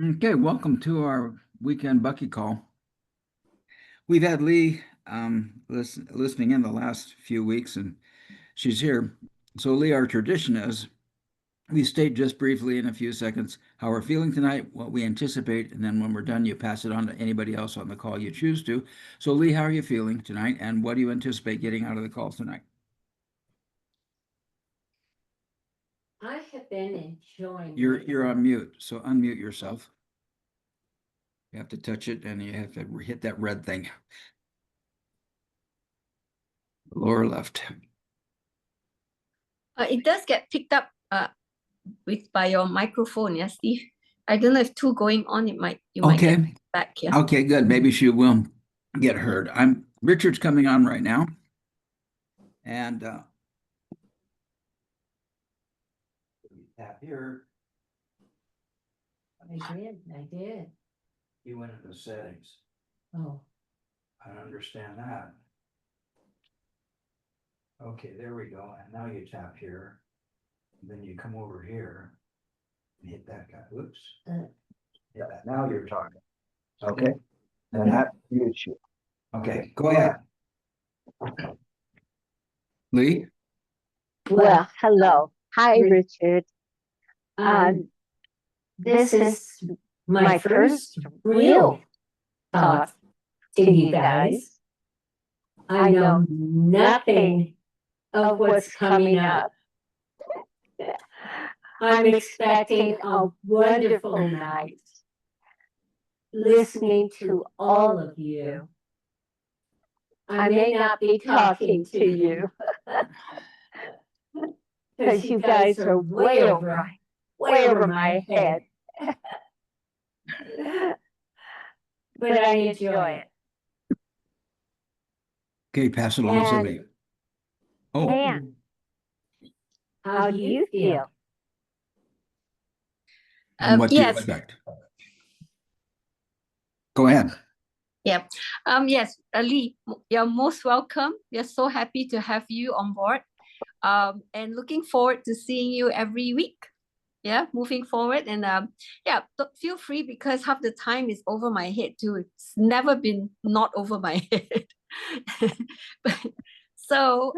Okay, welcome to our weekend Bucky call. We've had Lee listening in the last few weeks, and she's here. So, Lee, our tradition is we state just briefly in a few seconds how we're feeling tonight, what we anticipate, and then when we're done, you pass it on to anybody else on the call you choose to. So, Lee, how are you feeling tonight, and what do you anticipate getting out of the call tonight? I have been enjoying. You're on mute, so unmute yourself. You have to touch it, and you have to hit that red thing. Lower left. It does get picked up by your microphone, yes, Steve. I don't know if two going on, you might get back here. Okay, good. Maybe she will get heard. Richard's coming on right now. And tap here. I did. You went into settings. Oh. I don't understand that. Okay, there we go. And now you tap here. Then you come over here and hit that guy. Oops. Yeah, now you're talking. Okay. And that mutes you. Okay, go ahead. Lee? Well, hello. Hi, Richard. This is my first real talk to you guys. I know nothing of what's coming up. I'm expecting a wonderful night listening to all of you. I may not be talking to you because you guys are way over my head. But I enjoy it. Okay, pass it on to somebody. Oh. Man, how do you feel? And what do you Yes. expect? Go ahead. Yeah. Yes, Lee, you're most welcome. We're so happy to have you on board. And looking forward to seeing you every week. Yeah, moving forward. And yeah, feel free because half the time is over my head too. It's never been not over my head. So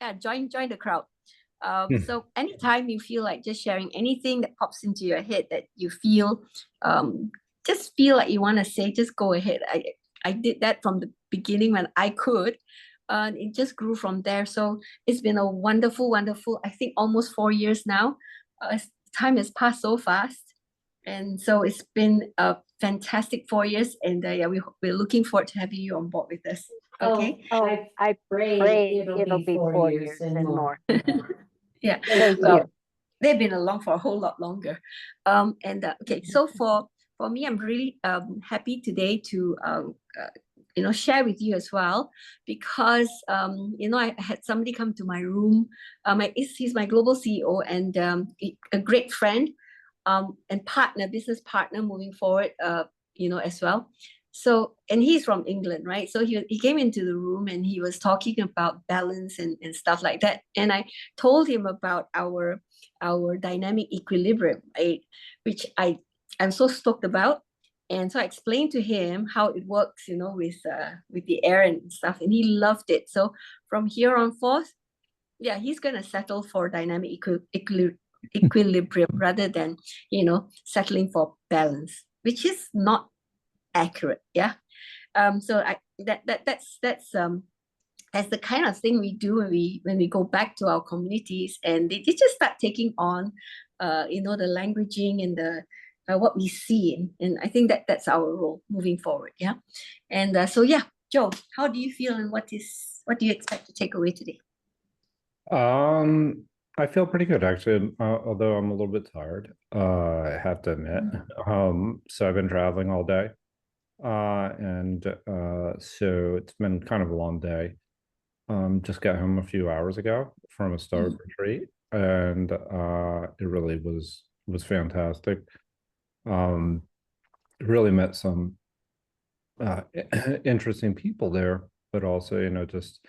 yeah, join the crowd. So anytime you feel like just sharing anything that pops into your head that you feel just feel like you want to say, just go ahead. I did that from the beginning when I could. It just grew from there. So it's been a wonderful, I think almost 4 years now. Time has passed so fast. And so it's been a fantastic 4 years. And yeah, we're looking forward to having you on board with us. Okay. I pray it'll be 4 years and more. Yeah. Thank well, you. They've been along for a whole lot longer. Okay, so for me, I'm really happy today to share with you as well, because I had somebody come to my room. He's my global CEO and a great friend and business partner moving forward, as well. So, and he's from England, right? So he came into the room and he was talking about balance and stuff like that. And I told him about our dynamic equilibrium, right? Which I'm so stoked about. And so I explained to him how it works, with the air and stuff, and he loved it. So from here on forth, yeah, he's gonna settle for dynamic equilibrium rather than settling for balance, which is not accurate. Yeah. So that's the kind of thing we do when we go back to our communities, and they just start taking on the languaging and the what we see, and I think that's our role moving forward. Yeah. And so yeah, Joe, how do you feel, and what do you expect to take away today? I feel pretty good actually, although I'm a little bit tired, I have to admit. So I've been traveling all day, and so it's been kind of a long day. Just got home a few hours ago from a Stoic retreat, and it really was fantastic. Really met some interesting people there, but also just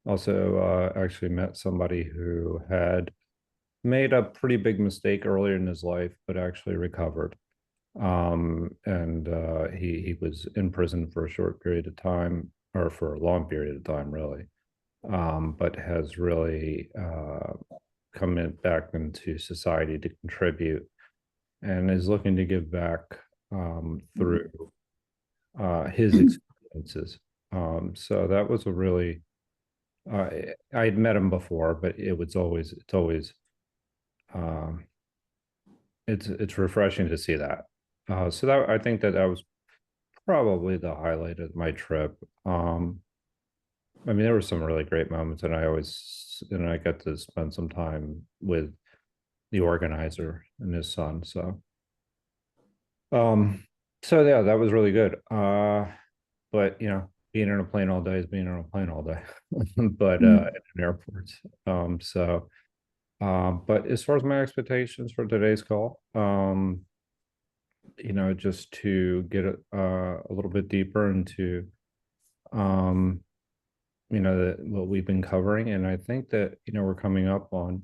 actually met somebody who had made a pretty big mistake earlier in his life, but actually recovered. And he was in prison for a short period of time, or for a long period of time, really, but has really come back into society to contribute, and is looking to give back through his experiences. So that was a really I had met him before, but it's always um, it's refreshing to see that. So that I think that was probably the highlight of my trip. I mean, there were some really great moments, and I got to spend some time with the organizer and his son. Um, so yeah, that was really good. But being in a plane all day is being in a plane all day, but in an airport. But as far as my expectations for today's call, just to get a little bit deeper into what we've been covering, and I think that we're coming up on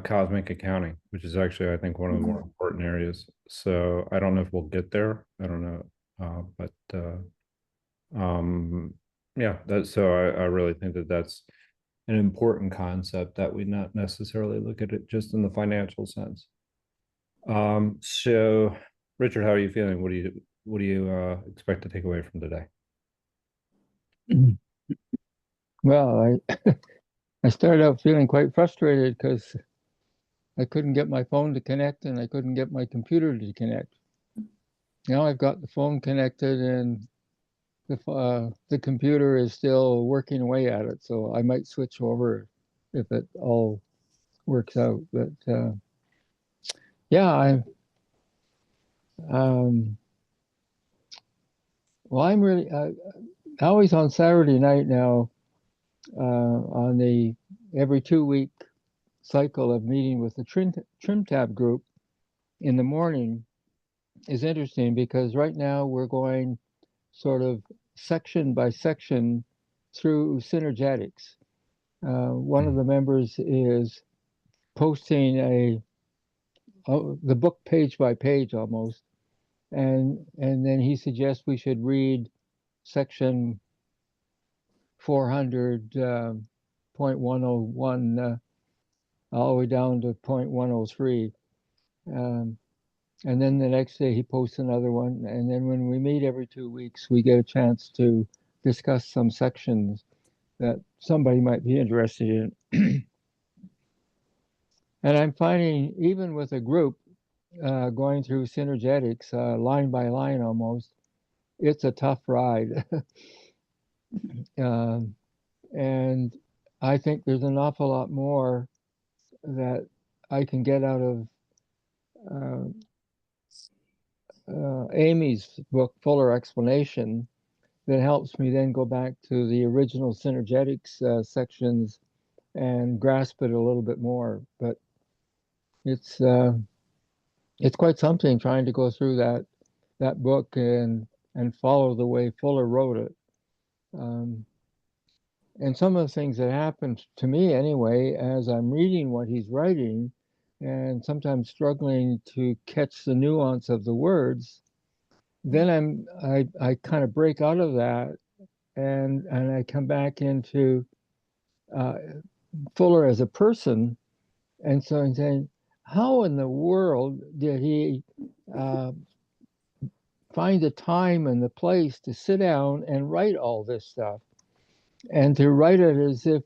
cosmic accounting, which is actually, I think, one of the more important areas. So I don't know if we'll get there. I don't know, yeah. I really think that that's an important concept, that we not necessarily look at it just in the financial sense. So Richard, how are you feeling? What do you expect to take away from today? Well, I started out feeling quite frustrated because I couldn't get my phone to connect and I couldn't get my computer to connect. Now I've got the phone connected and the computer is still working away at it, so I might switch over if it all works out. But yeah, I'm really always on Saturday night now, on the every 2-week cycle of meeting with the trim tab group in the morning is interesting, because right now we're going sort of section by section through synergetics. One of the members is posting the book page by page almost, and then he suggests we should read section 400.101 all the way down to 0.103. And then the next day he posts another one. And then when we meet every 2 weeks, we get a chance to discuss some sections that somebody might be interested in. And I'm finding, even with a group going through synergetics, line by line almost, it's a tough ride. And I think there's an awful lot more that I can get out of Amy's book, Fuller Explanation, that helps me then go back to the original synergetics sections and grasp it a little bit more. But it's quite something trying to go through that book and follow the way Fuller wrote it. And some of the things that happened to me anyway, as I'm reading what he's writing, and sometimes struggling to catch the nuance of the words, then I kind of break out of that, and I come back into Fuller as a person. And so I'm saying, how in the world did he find the time and the place to sit down and write all this stuff, and to write it as if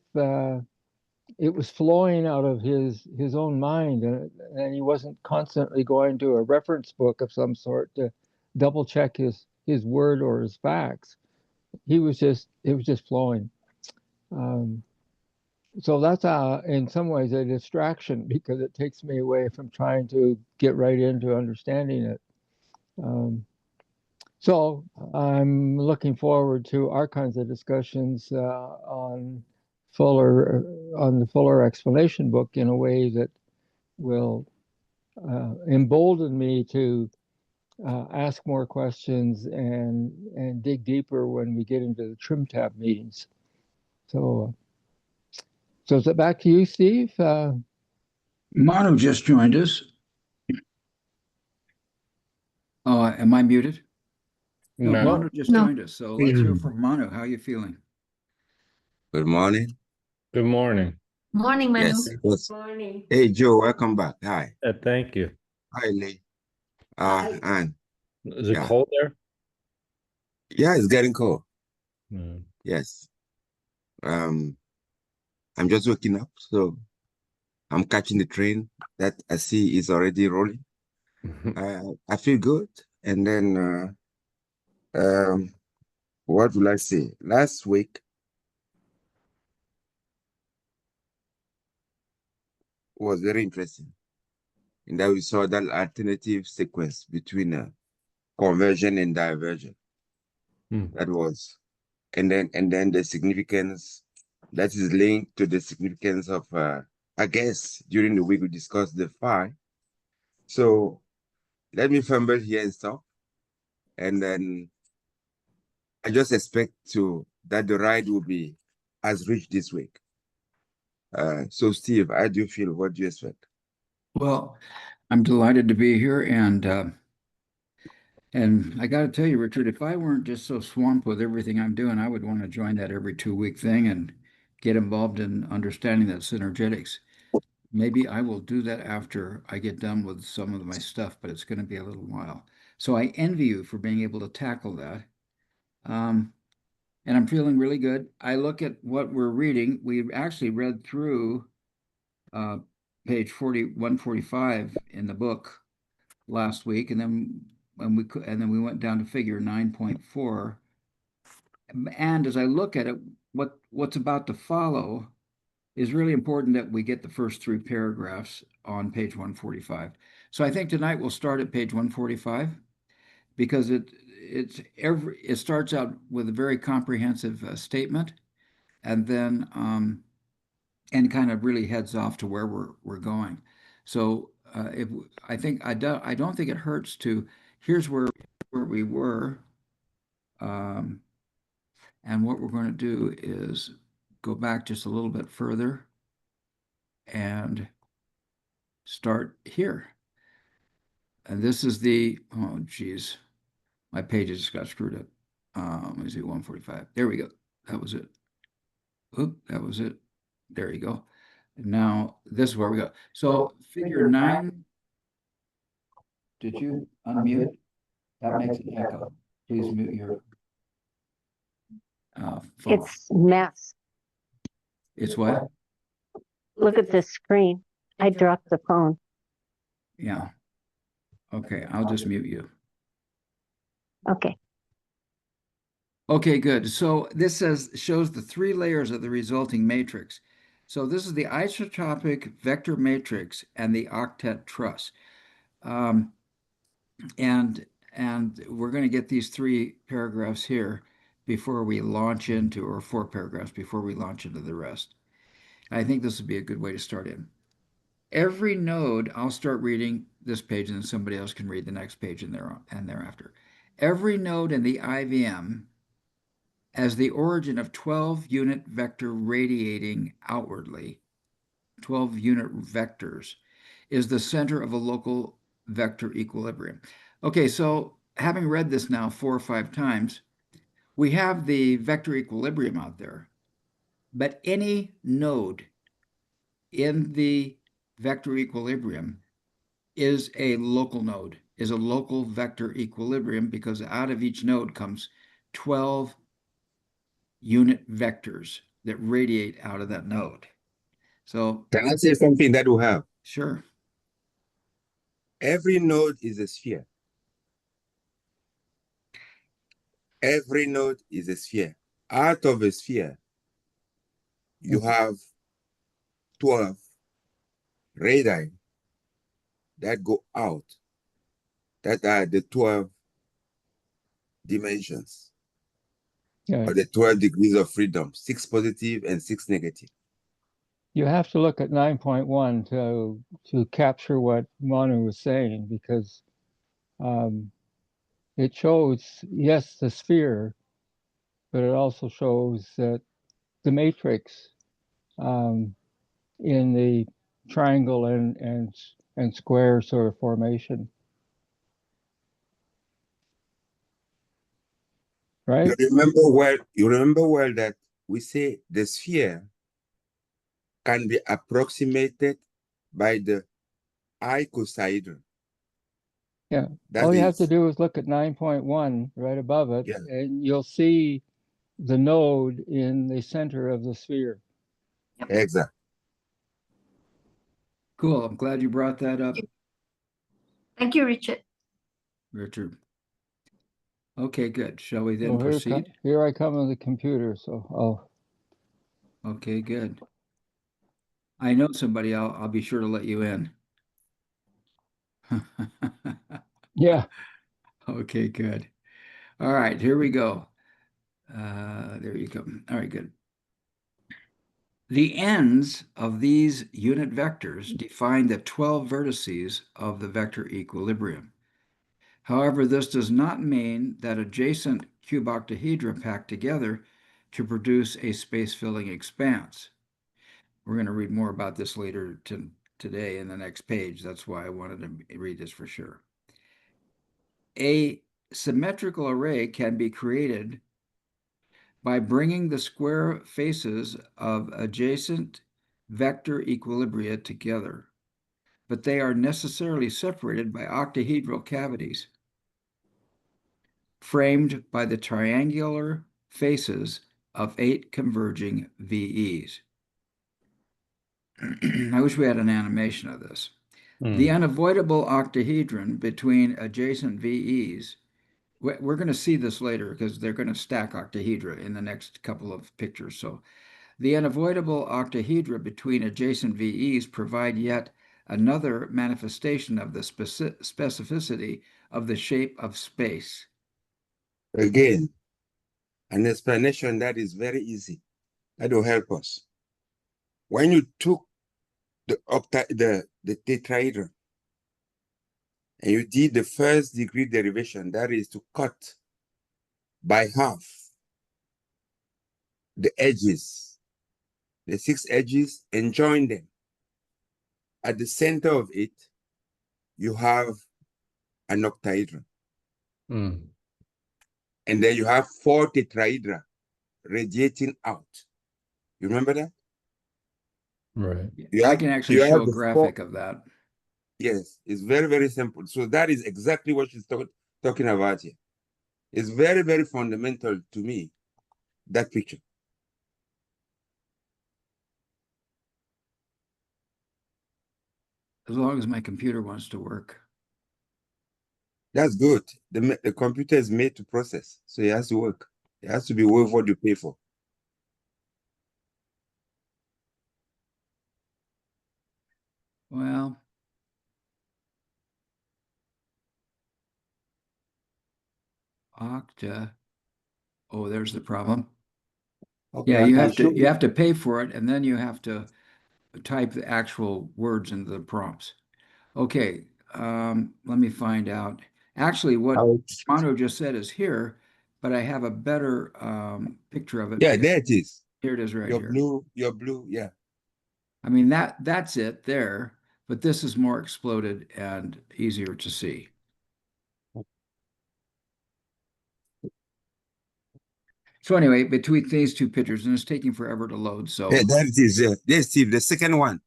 it was flowing out of his own mind, and he wasn't constantly going to a reference book of some sort to double check his word or his facts. It was just flowing. So that's in some ways a distraction, because it takes me away from trying to get right into understanding it. So I'm looking forward to our kinds of discussions on the Fuller explanation book, in a way that will embolden me to ask more questions and dig deeper when we get into the trim tab meetings. So is it back to you, Steve? Manu just joined us. Oh, am I muted? No, No. Manu just No. joined us, so let's hear from Manu. How are you feeling? Good morning. Good morning. Morning, Manu. Yes. Yes. Morning. Hey, Joe, welcome back. Hi. Thank you. Hi, Lee. Hi. Anne. Is it Yeah. cold there? Yeah, it's getting cold. No. Yes. I'm just waking up, so I'm catching the train that I see is already rolling. I feel good. And then, what will I say? Last week was very interesting in that we saw that alternative sequence between conversion and diversion. That was, and then the significance that is linked to the significance of, I guess, during the week we discussed the phi. So let me fumble here and stop. And then I just expect that the ride will be as rich this week. So Steve, how do you feel? What do you expect? Well, I'm delighted to be here, and I got to tell you, Richard, if I weren't just so swamped with everything I'm doing, I would want to join that every 2 week thing and get involved in understanding that synergetics. Maybe I will do that after I get done with some of my stuff, but it's going to be a little while. So I envy you for being able to tackle that. And I'm feeling really good. I look at what we're reading. We actually read through uh, page 145 in the book last week, and then we went down to figure 9.4. And as I look at it, what's about to follow is really important that we get the first three paragraphs on page 145. So I think tonight we'll start at page 145 because it starts out with a very comprehensive statement, and then and kind of really heads off to where we're going. So if I don't think it hurts to here's where we were, um, and what we're going to do is go back just a little bit further and start here. And this is oh geez, my pages just got screwed up. Let me see, 145. There we go. That was it. Oop, that was it. There you go. And now this is where we go. So figure 9. Did you unmute? That makes an echo. Please mute your phone. It's mess. It's what? Look at this screen. I dropped the phone. Yeah. Okay, I'll just mute you. Okay. Okay, good. So this shows the 3 layers of the resulting matrix. So this is the isotropic vector matrix and the octet truss. Um, and we're going to get these 3 paragraphs here before we launch into, or 4 paragraphs before we launch into the rest. I think this would be a good way to start in. Every node, I'll start reading this page and then somebody else can read the next page and thereafter. Every node in the IVM as the origin of 12-unit vector radiating outwardly, 12-unit vectors, is the center of a local vector equilibrium. Okay, so having read this now 4 or 5 times, we have the vector equilibrium out there, but any node in the vector equilibrium is a local node, is a local vector equilibrium, because out of each node comes 12 unit vectors that radiate out of that node. So, Can I say something that will help? sure. Every node is a sphere. Every node is a sphere. Out of a sphere, you have 12 radii that go out, that are the 12 dimensions, Yeah, or the 12 degrees of freedom, 6 positive and 6 negative. you have to look at 9.1 to capture what Manu was saying, because it shows, yes, the sphere, but it also shows that the matrix in the triangle and square sort of formation. right? You remember well that we say the sphere can be approximated by the icosahedron. Yeah. That All you have to is, do is look at 9.1 right above it, yeah. and you'll see the node in the center of the sphere. Exactly. Cool. I'm glad you brought that up, Thank you, Richard. Richard. Okay, good. Shall we then So proceed? here I come on the computer, so I'll. Okay, good. I know somebody. I'll be sure to let you in. Yeah. Okay, good. All right, here we go. There you go. All right, good. The ends of these unit vectors define the 12 vertices of the vector equilibrium. However, this does not mean that adjacent cuboctahedra pack together to produce a space-filling expanse. We're going to read more about this later today in the next page. That's why I wanted to read this for sure. A symmetrical array can be created by bringing the square faces of adjacent vector equilibria together, but they are necessarily separated by octahedral cavities, framed by the triangular faces of 8 converging VEs. I wish we had an animation of this. The unavoidable octahedron between adjacent VEs, we're going to see this later because they're going to stack octahedra in the next couple of pictures. So the unavoidable octahedra between adjacent VEs provide yet another manifestation of the specificity of the shape of space. Again, an explanation that is very easy. That will help us. When you took the tetrahedron and you did the first degree derivation, that is to cut by half the edges, the 6 edges, and join them. At the center of it, you have an octahedron. And then you have 4 tetrahedra radiating out. You remember that? Right. I can actually show a graphic of that. Yes, it's very, very simple. So that is exactly what she's talking about here. It's very, very fundamental to me, that picture. As long as my computer wants to work. That's good. The computer is made to process, so it has to work. It has to be worth what you pay for. Well, octa. Oh, there's the problem. Okay, Yeah, I can show you have to pay for it, and then you have to type the actual words into the prompts. Okay, let me find out. Actually, what Manu just said is here, but I have a better picture of it. Yeah, there it is. Here it is right Your here. blue, yeah. I mean, that's it there, but this is more exploded and easier to see. So anyway, between these two pictures, and it's taking forever to load. So Yeah, there it is. There's Steve, the second one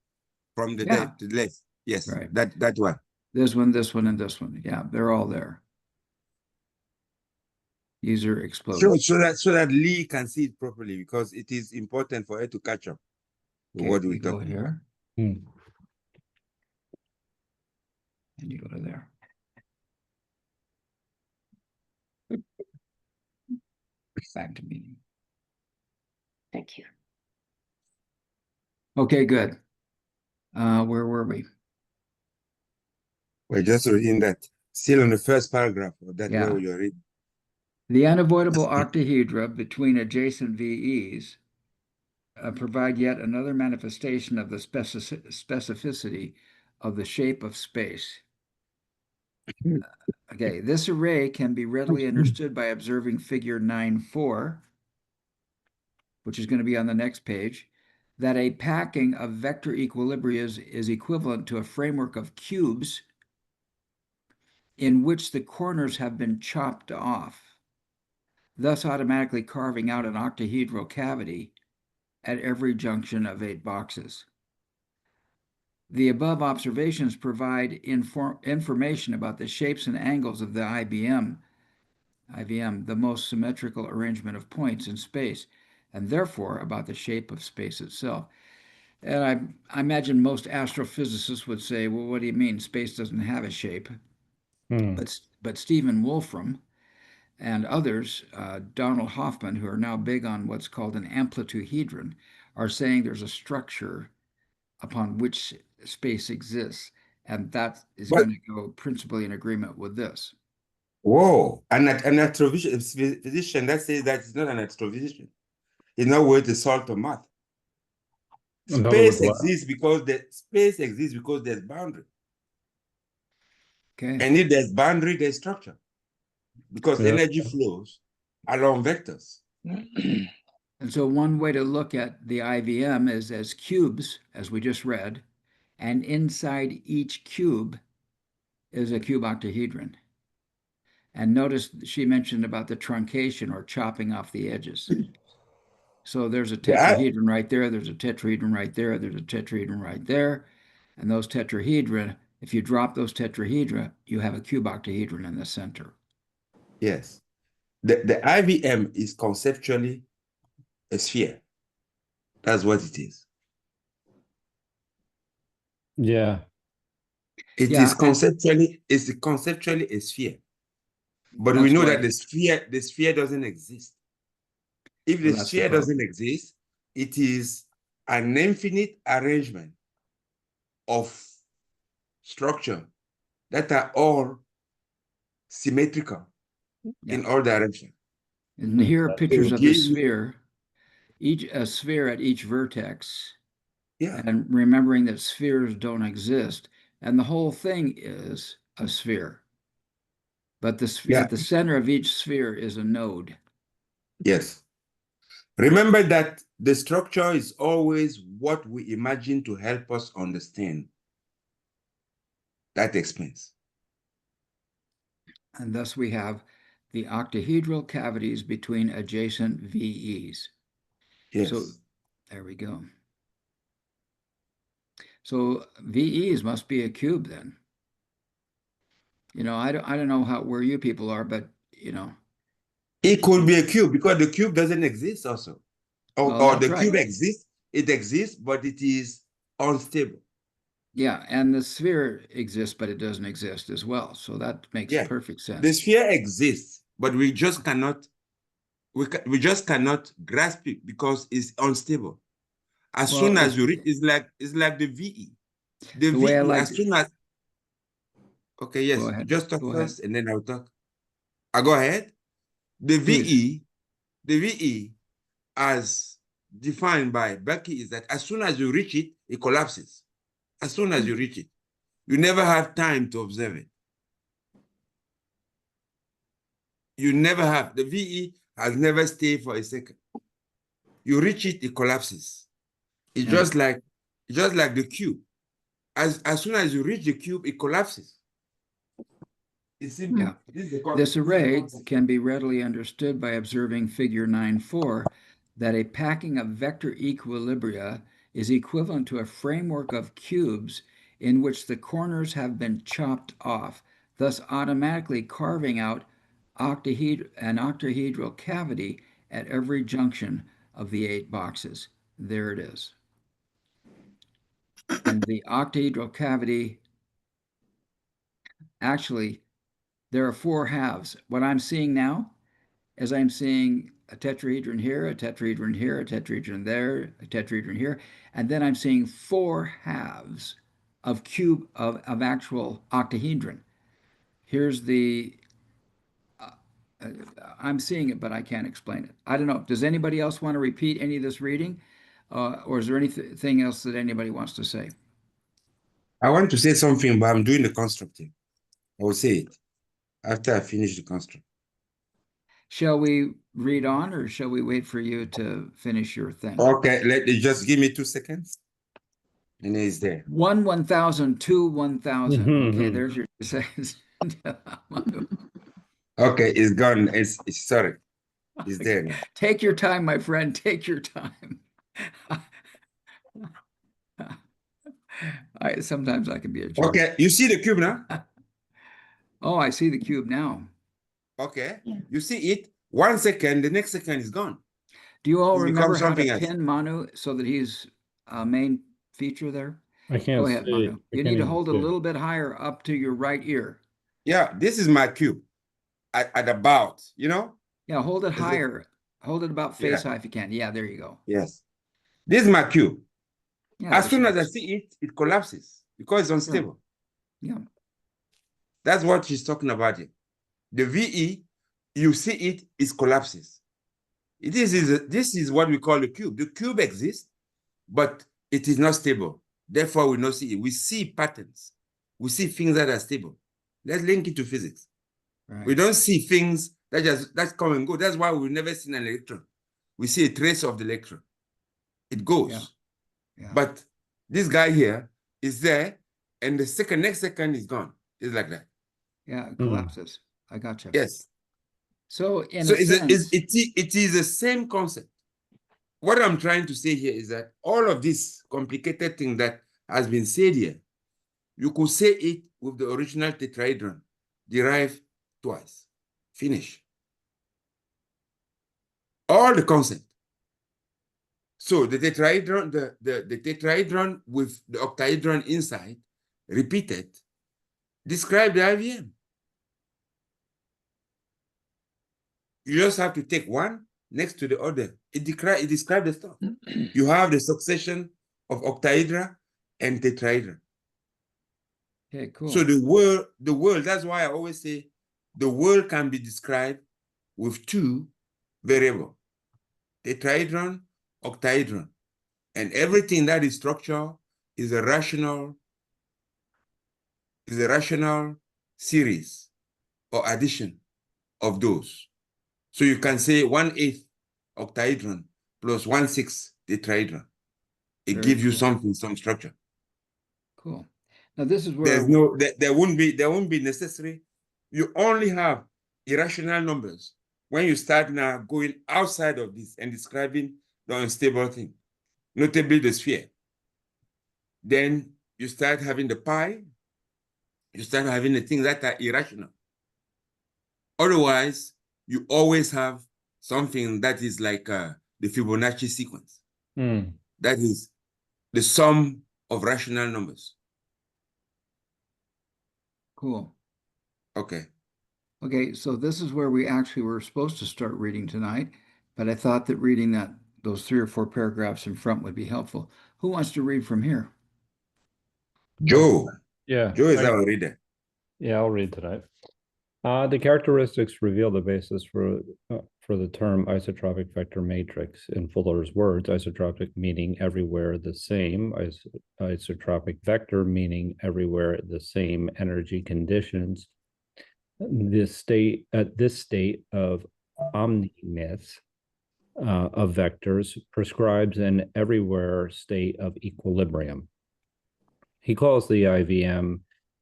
from the yeah, to the left. Yes, right. that one. This one, and this one. Yeah, they're all there. These are exploded. So that Lee can see it properly, because it is important for her to catch up with Okay, what we we go talk here. Hmm. And you go to there. Back to meeting. Thank you. Okay, good. Where were we? We're just reading that. Still on the first paragraph of that Yeah. where you're reading. The unavoidable octahedra between adjacent VEs provide yet another manifestation of the specificity of the shape of space. Okay, this array can be readily understood by observing figure 9.4, which is going to be on the next page, that a packing of vector equilibrias is equivalent to a framework of cubes in which the corners have been chopped off. thus automatically carving out an octahedral cavity at every junction of 8 boxes. The above observations provide information about the shapes and angles of the IVM, the most symmetrical arrangement of points in space, and therefore about the shape of space itself. And I imagine most astrophysicists would say, well, what do you mean? Space doesn't have a shape. But Stephen Wolfram and others, Donald Hoffman, who are now big on what's called an amplituhedron, are saying there's a structure upon which space exists. And that is But- going to go principally in agreement with this. Whoa, an physician that says that it's not an astrophysician. It's not worth the salt of math. In other words, Space exists because there's boundary. Okay. And if there's boundary, there's structure. Because Yeah. energy flows along vectors. And so one way to look at the IVM is as cubes, as we just read, and inside each cube is a cube octahedron. And notice she mentioned about the truncation or chopping off the edges. So there's a tetrahedron right there, there's a tetrahedron right there, there's a tetrahedron right there. And those tetrahedra, if you drop those tetrahedra, you have a cube octahedron in the center. Yes. The IVM is conceptually a sphere. That's what it is. Yeah. It Yeah, is conceptually a sphere. But we That's know why- that the sphere doesn't exist. If Well, the that's the sphere problem. doesn't exist, it is an infinite arrangement of structure that are all symmetrical in all directions. And here are pictures of the give you- sphere, a sphere at each vertex, Yeah. and remembering that spheres don't exist, and the whole thing is a sphere. But Yeah. at the center of each sphere is a node. Yes. Remember that the structure is always what we imagine to help us understand. That explains. And thus we have the octahedral cavities between adjacent VEs. Yes. So there we go. So VEs must be a cube then. You know, I don't know where you people are, but you know, It could be a cube because the cube doesn't exist also. Well, Or that's the cube right. exists, it exists, but it is unstable. yeah, and the sphere exists, but it doesn't exist as well. So that makes Yeah. perfect sense. The sphere exists, but we just cannot grasp it because it's unstable. As Well, soon as you reach, it's like the VE. The way I VE, like as soon as okay, yes, Go ahead. just talk Go ahead. first and then I'll talk. I go ahead. The Please. VE, as defined by Becky, is that as soon as you reach it, it collapses. As soon as you reach it, you never have time to observe it. You never have. The VE has never stayed for a second. You reach it, it collapses. It's Yeah. just like the cube. As soon as you reach the cube, it collapses. It's simple. Yeah. This This array can be readily understood by observing figure 9.4 that a packing of vector equilibria is equivalent to a framework of cubes in which the corners have been chopped off, thus automatically carving out an octahedral cavity at every junction of the 8 boxes. There it is. And the octahedral cavity, actually, there are 4 halves. What I'm seeing now is I'm seeing a tetrahedron here, a tetrahedron here, a tetrahedron there, a tetrahedron here, and then I'm seeing 4 halves of actual octahedron. Here's the I'm seeing it, but I can't explain it. I don't know. Does anybody else want to repeat any of this reading? Or is there anything else that anybody wants to say? I want to say something, but I'm doing the constructive. I will say it after I finish the construct. Shall we read on, or shall we wait for you to finish your thing? Okay, just give me 2 seconds. And it's there. 1, 1,000, 2, 1,000. Okay, Mhm. there's your seconds. Okay, it's gone. It's sorry. It's there now. Take your time, my friend. Take your time. Sometimes I can be a jerk. Okay, you see the cube now? Oh, I see the cube now. Okay, Yeah. you see it. 1 second, the next second is gone. Do you all It remember becomes how to something else. pin Manu so that he's a main feature there? I can't Go ahead, see. Manu. I You can't need to even hold it a see. little bit higher up to your right ear. Yeah, this is my cube at about, you know? Yeah, hold it Is it- higher. Hold it about face Yeah. high if you can. Yeah, there you go. Yes. This is my cube. Yeah, As this soon as I works. see it, it collapses because it's unstable. Yeah. That's what she's talking about here. The VE, you see it, it collapses. This is what we call the cube. The cube exists, but it is not stable. Therefore, we don't see it. We see patterns. We see things that are stable. Let's link it to physics. Right. We don't see things that come and go. That's why we've never seen an electron. We see a trace of the electron. It goes. Yeah. Yeah. But this guy here is there, and the next second is gone. It's like that. Yeah, it collapses. I gotcha. Yes. So in So a sense, it is the same concept. What I'm trying to say here is that all of this complicated thing that has been said here, you could say it with the original tetrahedron derived twice. Finish. All the concept. So the tetrahedron, the tetrahedron with the octahedron inside, repeated, describe the IVM. You just have to take one next to the other. It describes the stuff. You have the succession of octahedra and tetrahedra. okay, cool. So the world, that's why I always say the world can be described with two variables, tetrahedron, octahedron. And everything that is structure is a rational series or addition of those. So you can say 1/8 octahedron plus 1/6 tetrahedron. It Very gives you cool. something, some structure. Cool. Now this is where There's no, there won't be necessary. You only have irrational numbers when you start now going outside of this and describing the unstable thing, notably the sphere. Then you start having the pi, you start having the things that are irrational. Otherwise, you always have something that is like the Fibonacci sequence. That is the sum of rational numbers. cool. Okay. Okay, so this is where we actually were supposed to start reading tonight, but I thought that reading those 3 or 4 paragraphs in front would be helpful. Who wants to read from here? Joe. Yeah. Joe is our reader. Yeah, I'll read tonight. The characteristics reveal the basis for the term isotropic vector matrix. In Fuller's words, isotropic meaning everywhere the same, isotropic vector meaning everywhere the same energy conditions. This state of omniness of vectors prescribes an everywhere state of equilibrium. He calls the IVM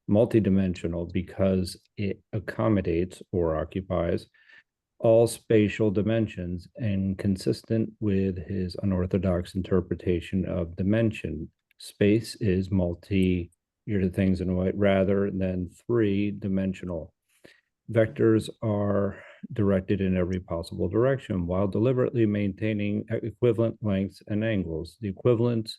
multidimensional because it accommodates or occupies all spatial dimensions and consistent with his unorthodox interpretation of dimension. Space is multi, here to things in white, rather than 3-dimensional. Vectors are directed in every possible direction while deliberately maintaining equivalent lengths and angles. The equivalence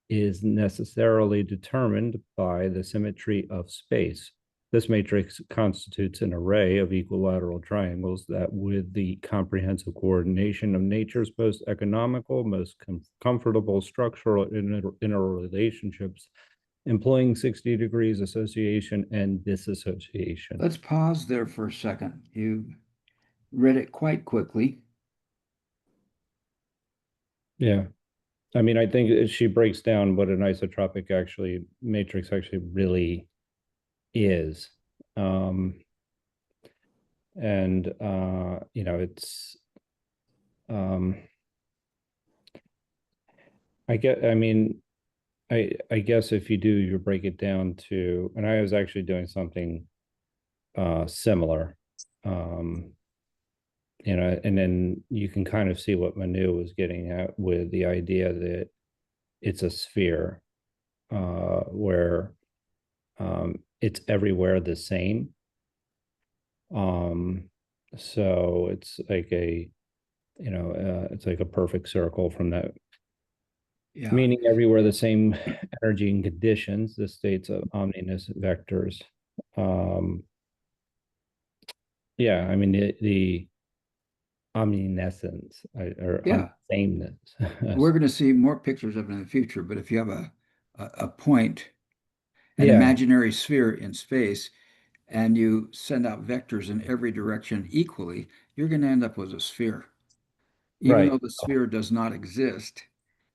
is necessarily determined by the symmetry of space. This matrix constitutes an array of equilateral triangles that, with the comprehensive coordination of nature's most economical, most comfortable structural interrelationships, employing 60 degrees association and disassociation. Let's pause there for a second. You read it quite quickly. Yeah. I mean, I think she breaks down what an isotropic matrix actually really is. It's I guess if you break it down to, and I was actually doing something similar. you know, and then you can kind of see what Manu was getting at with the idea that it's a sphere, where it's everywhere the same. So it's like a, you know, it's like a perfect circle from that, Yeah. meaning everywhere the same energy and conditions, the states of omniness vectors. Yeah, I mean the omniscience, or Yeah. sameness. We're going to see more pictures of it in the future, but if you have a point, an Yeah. imaginary sphere in space, and you send out vectors in every direction equally, you're going to end up with a sphere. Even Right. though the sphere does not exist,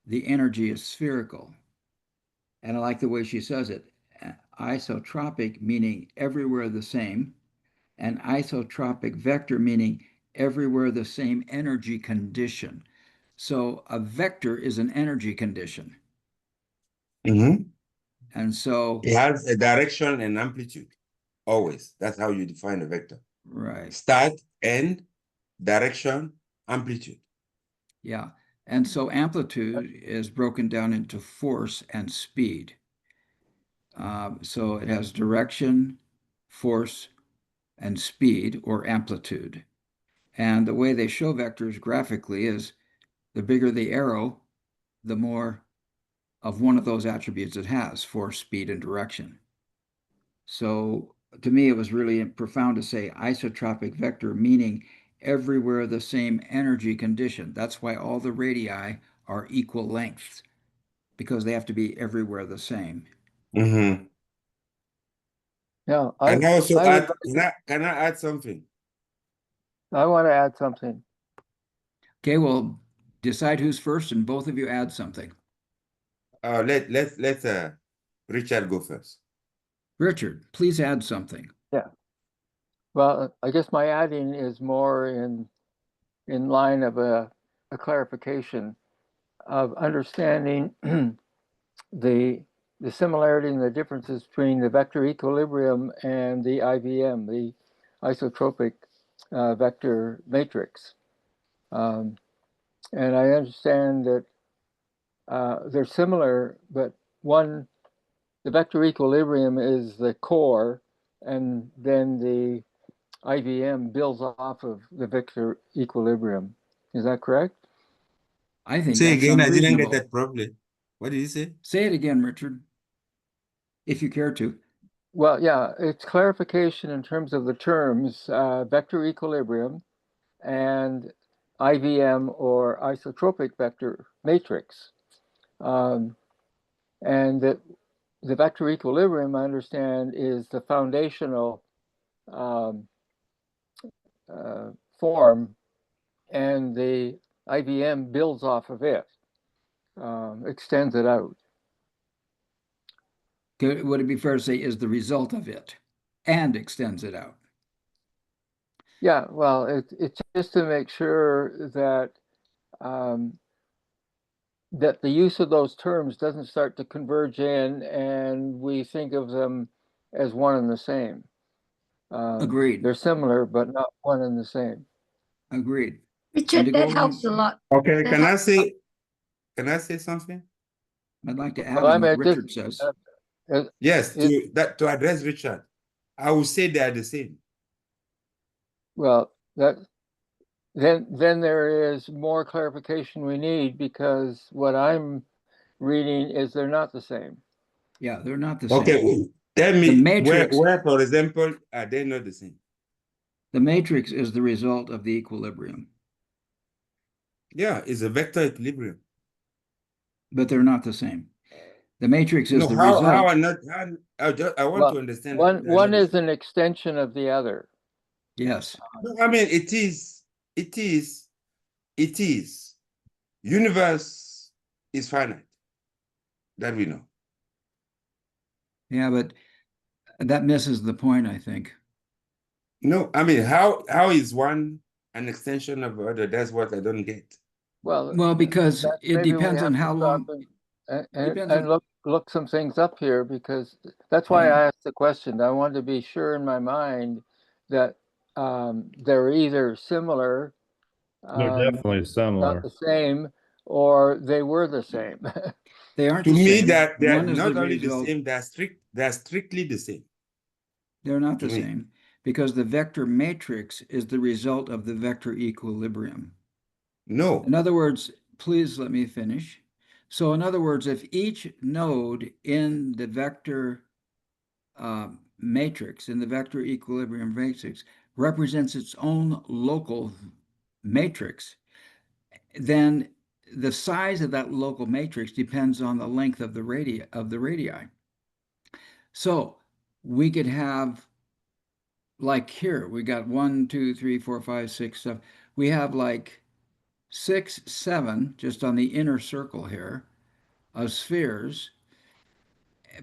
the energy is spherical. And I like the way she says it. Isotropic meaning everywhere the same, and isotropic vector meaning everywhere the same energy condition. So a vector is an energy condition. Mm-hmm. And so, It has a direction and amplitude. Always. That's how you define a vector. right. Start, end, direction, amplitude. Yeah. And so amplitude is broken down into force and speed. So it has direction, force, and speed or amplitude. And the way they show vectors graphically is the bigger the arrow, the more of one of those attributes it has, force, speed, and direction. So to me, it was really profound to say isotropic vector, meaning everywhere the same energy condition. That's why all the radii are equal lengths, because they have to be everywhere the same. Mm-hmm. Yeah, Can I also I would add, can I add something? I want to add something. Okay, well, decide who's first, and both of you add something. Let Richard go first. Richard, please add something. Yeah. Well, I guess my adding is more in line of a clarification of understanding the similarity and the differences between the vector equilibrium and the IVM, the isotropic vector matrix. And I understand that they're similar, but the vector equilibrium is the core, and then the IVM builds off of the vector equilibrium. Is that correct? I think Say that again, sounds I didn't get reasonable. that properly. What did you say? Say it again, Richard, if you care to. Well, yeah, it's clarification in terms of the terms vector equilibrium and IVM or isotropic vector matrix. And that the vector equilibrium, I understand, is the foundational form, and the IVM builds off of it, extends it out. Would it be fair to say is the result of it and extends it out? Yeah, well, it's just to make sure that that the use of those terms doesn't start to converge in, and we think of them as one and the same. Agreed. They're similar, but not one and the same. Agreed. And Richard, to go that helps a along, lot. Okay, That can I helps. say something? I'd like to add Well, on I'm what at Richard this, says. Yes, to address Richard, I would say they are the same. well, that then there is more clarification we need, because what I'm reading is they're not the same. Yeah, they're not the same. Okay, tell me The matrix, where, for example, are they not the same? the matrix is the result of the equilibrium, Yeah, it's a vector equilibrium. but they're not the same. The matrix is No, the how result. are not? I want Well, to understand. one is an extension of the other. Yes. No, I mean, it is. Universe is finite. That we know. Yeah, but that misses the point, I think. No, I mean, how is one an extension of the other? That's what I don't get. Well, because it maybe we depends on have to how stop long. and Depends on. look some things up here, because that's why Yeah. I asked the question. I wanted to be sure in my mind that they're either similar They're definitely not similar. the same, or they were the same. They aren't To the me, same. that they are One is not the only the result. same, they are strictly the same. They're not to the me. same because the vector matrix is the result of the vector equilibrium. No. In other words, please let me finish. So in other words, if each node in the vector matrix, in the vector equilibrium matrix, represents its own local matrix, then the size of that local matrix depends on the length of the radii. So we could have, like here, we got 1, 2, 3, 4, 5, 6, 7. We have like 6, 7 just on the inner circle here of spheres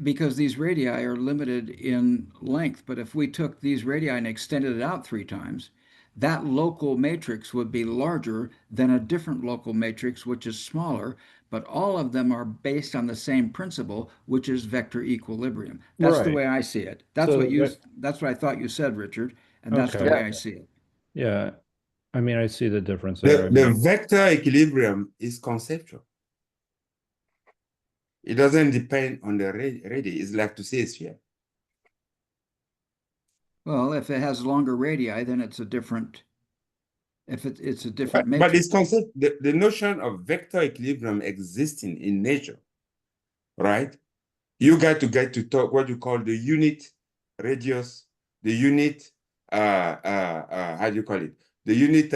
because these radii are limited in length. But if we took these radii and extended it out 3 times, that local matrix would be larger than a different local matrix, which is smaller, but all of them are based on the same principle, which is vector equilibrium. That's the Right. way I see it. That's So that's what I thought you said, Richard, and that's the Okay. way I see it. Yeah. I mean, I see the difference there. I The mean, vector equilibrium is conceptual. It doesn't depend on the radii. It's like to say a sphere. Well, if it has longer radii, then it's a different. If it's a different But matrix. it's concept. The notion of vector equilibrium existing in nature, right? You got to get to talk what you call the unit radius, the unit how do you call it? The unit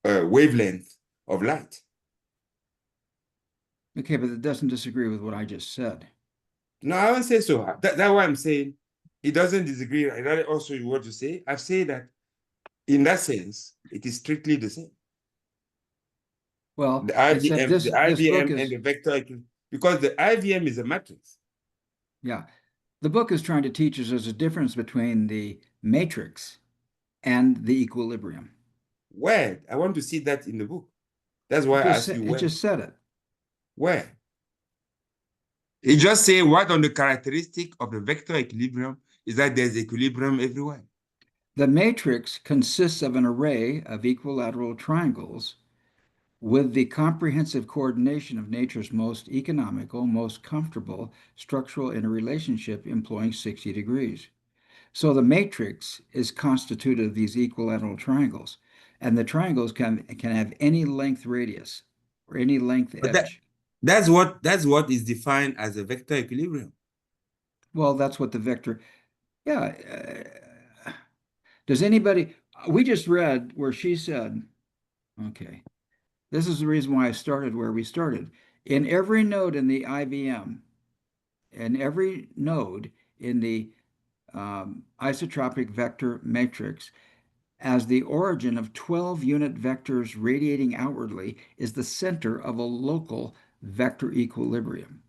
wavelength of light. Okay, but it doesn't disagree with what I just said. No, I won't say so. That's why I'm saying it doesn't disagree. I don't also what to say. I've said that in that sense, it is strictly the same. Well, The IBM, except this the book IBM is, and the vector, because the IBM is a matrix. yeah, the book is trying to teach us there's a difference between the matrix and the equilibrium. Where? I want to see that in the book. That's why I asked you It where. just said it. Where? It just say what on the characteristic of the vector equilibrium is that there's equilibrium everywhere. The matrix consists of an array of equilateral triangles with the comprehensive coordination of nature's most economical, most comfortable structural interrelationship employing 60 degrees. So the matrix is constituted of these equilateral triangles, and the triangles can have any length radius or any length But edge. that's what is defined as a vector equilibrium. Well, that's what the vector, yeah. Does anybody, we just read where she said, okay, this is the reason why I started where we started. In every node in the IVM, and every node in the isotropic vector matrix, as the origin of 12 unit vectors radiating outwardly, is the center of a local vector equilibrium.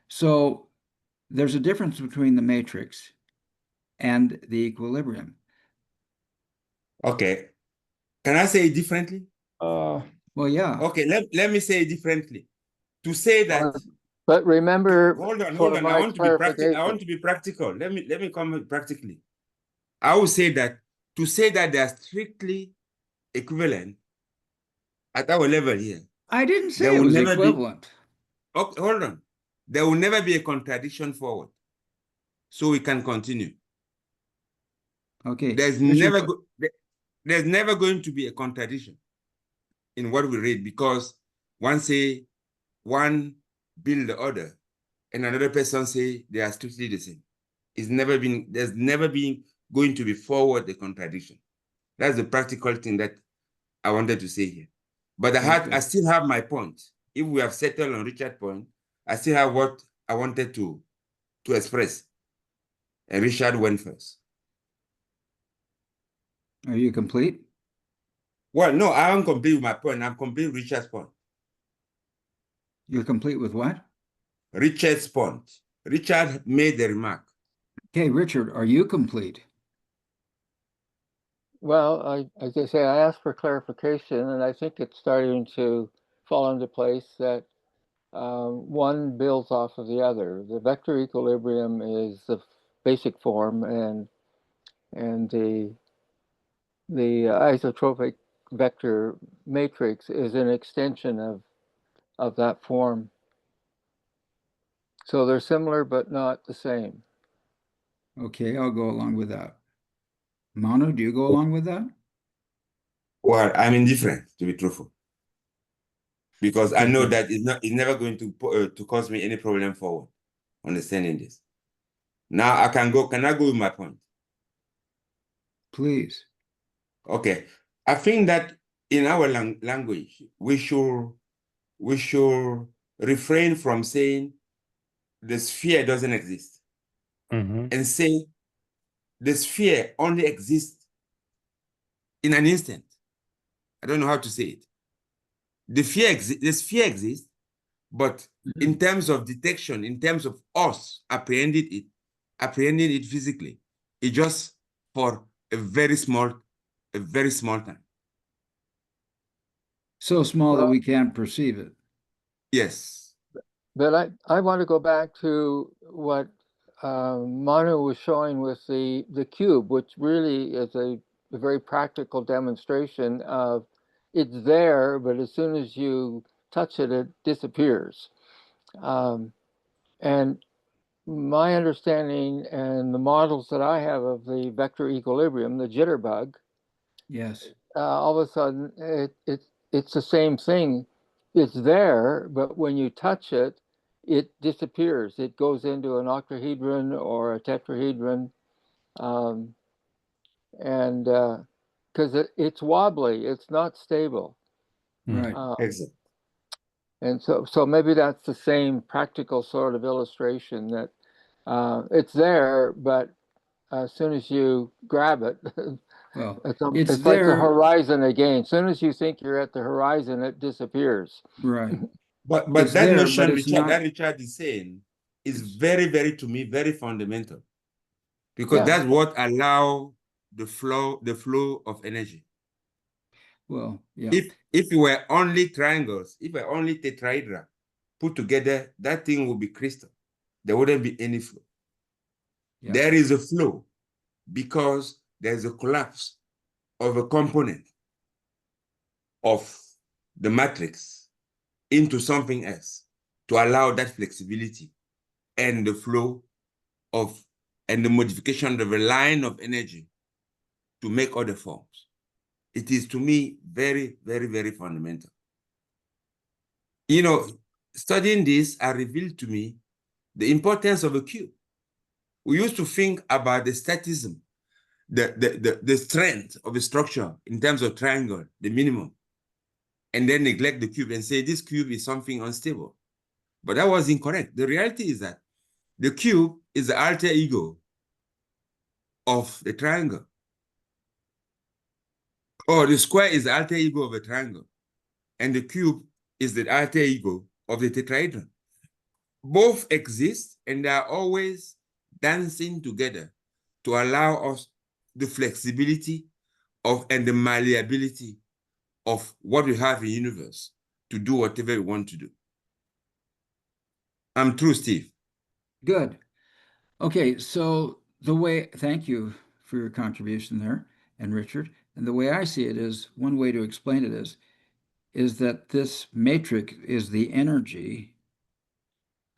So there's a difference between the matrix and the equilibrium. Okay. Can I say it differently? Well, yeah. Okay, let me say it differently. To say that. But remember, Hold on. for I my want to be practical. I clarification. want to be practical. Let me come practically. I would say that to say that they are strictly equivalent at our level here. I didn't say there it will was never equivalent. Be, okay, hold on. There will never be a contradiction forward. So we can continue. Okay. There's never going to be a contradiction in what we read because one say one build the other and another person say they are strictly the same. There's never been going to be forward a contradiction. That's the practical thing that I wanted to say here. But I still have my point. If we have settled on Richard's point, I still have what I wanted to express. And Richard went first. Are you complete? Well, no, I am complete with my point. I'm complete with Richard's point. You're complete with what? Richard's point. Richard made the remark. Okay, Richard, are you complete? Well, as I say, I asked for clarification, and I think it's starting to fall into place that one builds off of the other. The vector equilibrium is the basic form, and the isotropic vector matrix is an extension of that form. So they're similar but not the same. Okay, I'll go along with that. Manu, do you go along with that? Well, I'm indifferent, to be truthful, because I know Okay. that it's never going to cause me any problem forward understanding this. Now I can go. Can I go with my point? Please. Okay, I think that in our language we should refrain from saying the sphere doesn't exist and say the sphere only exists in an instant. I don't know how to say it. The sphere exists, but in terms of detection, in terms of us apprehending it physically, it's just for a very small time. So small that Well- we can't perceive it. Yes. But I want to go back to what Manu was showing with the cube, which really is a very practical demonstration of it's there, but as soon as you touch it, it disappears. And my understanding and the models that I have of the vector equilibrium, the jitterbug, Yes. all of a sudden it's the same thing. It's there, but when you touch it, it disappears. It goes into an octahedron or a tetrahedron, and because it's wobbly, it's not stable. Right. Exactly. And so maybe that's the same practical sort of illustration that it's there, but as soon as you grab it, Well, it's it's like the there. horizon again. As soon as you think you're at the horizon, it disappears. Right. But It's that there, notion but it's not. that Richard is saying is very, to me, very fundamental. Because that's what allow the flow of energy. Well, yeah. If it were only triangles, if it were only tetrahedra put together, that thing would be crystal. There wouldn't be any flow. Yeah. There is a flow because there's a collapse of a component of the matrix into something else to allow that flexibility and the flow of and the modification of a line of energy to make other forms. It is, to me, very, very fundamental. You know, studying this has revealed to me the importance of a cube. We used to think about the statism, the strength of a structure in terms of triangle, the minimum, and then neglect the cube and say this cube is something unstable. But that was incorrect. The reality is that the cube is the alter ego of the triangle. Or the square is the alter ego of a triangle. And the cube is the alter ego of the tetrahedron. Both exist and they are always dancing together to allow us the flexibility and the malleability of what we have in the universe to do whatever we want to do. I'm through, Steve. Good. Okay, so thank you for your contribution there, and Richard. And the way I see it is, one way to explain it is that this matrix is the energy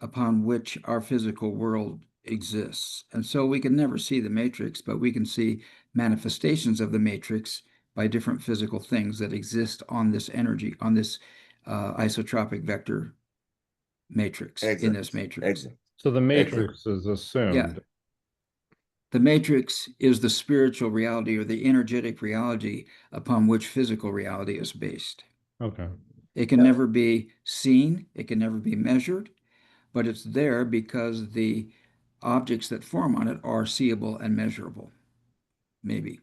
upon which our physical world exists. And so we can never see the matrix, but we can see manifestations of the matrix by different physical things that exist on this energy, on this isotropic vector matrix, in this matrix. Exactly. So the matrix is assumed. Yeah. The matrix is the spiritual reality or the energetic reality upon which physical reality is based. Okay. It can never be seen, it can never be measured, but it's there because the objects that form on it are seeable and measurable. Maybe.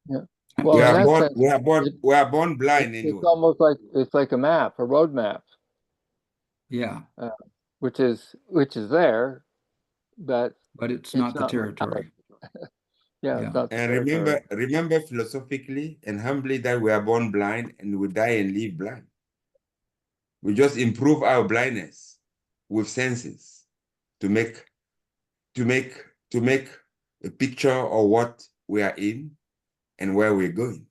Yeah. I'm Well, in guessing. that sense, we are born blind it's anyway. almost like it's like a map, a road map, Yeah, which is there, but it's not the territory. yeah, Yeah. it's not the And territory. remember philosophically and humbly that we are born blind and we die and live blind. We just improve our blindness with senses to make a picture of what we are in and where we're going.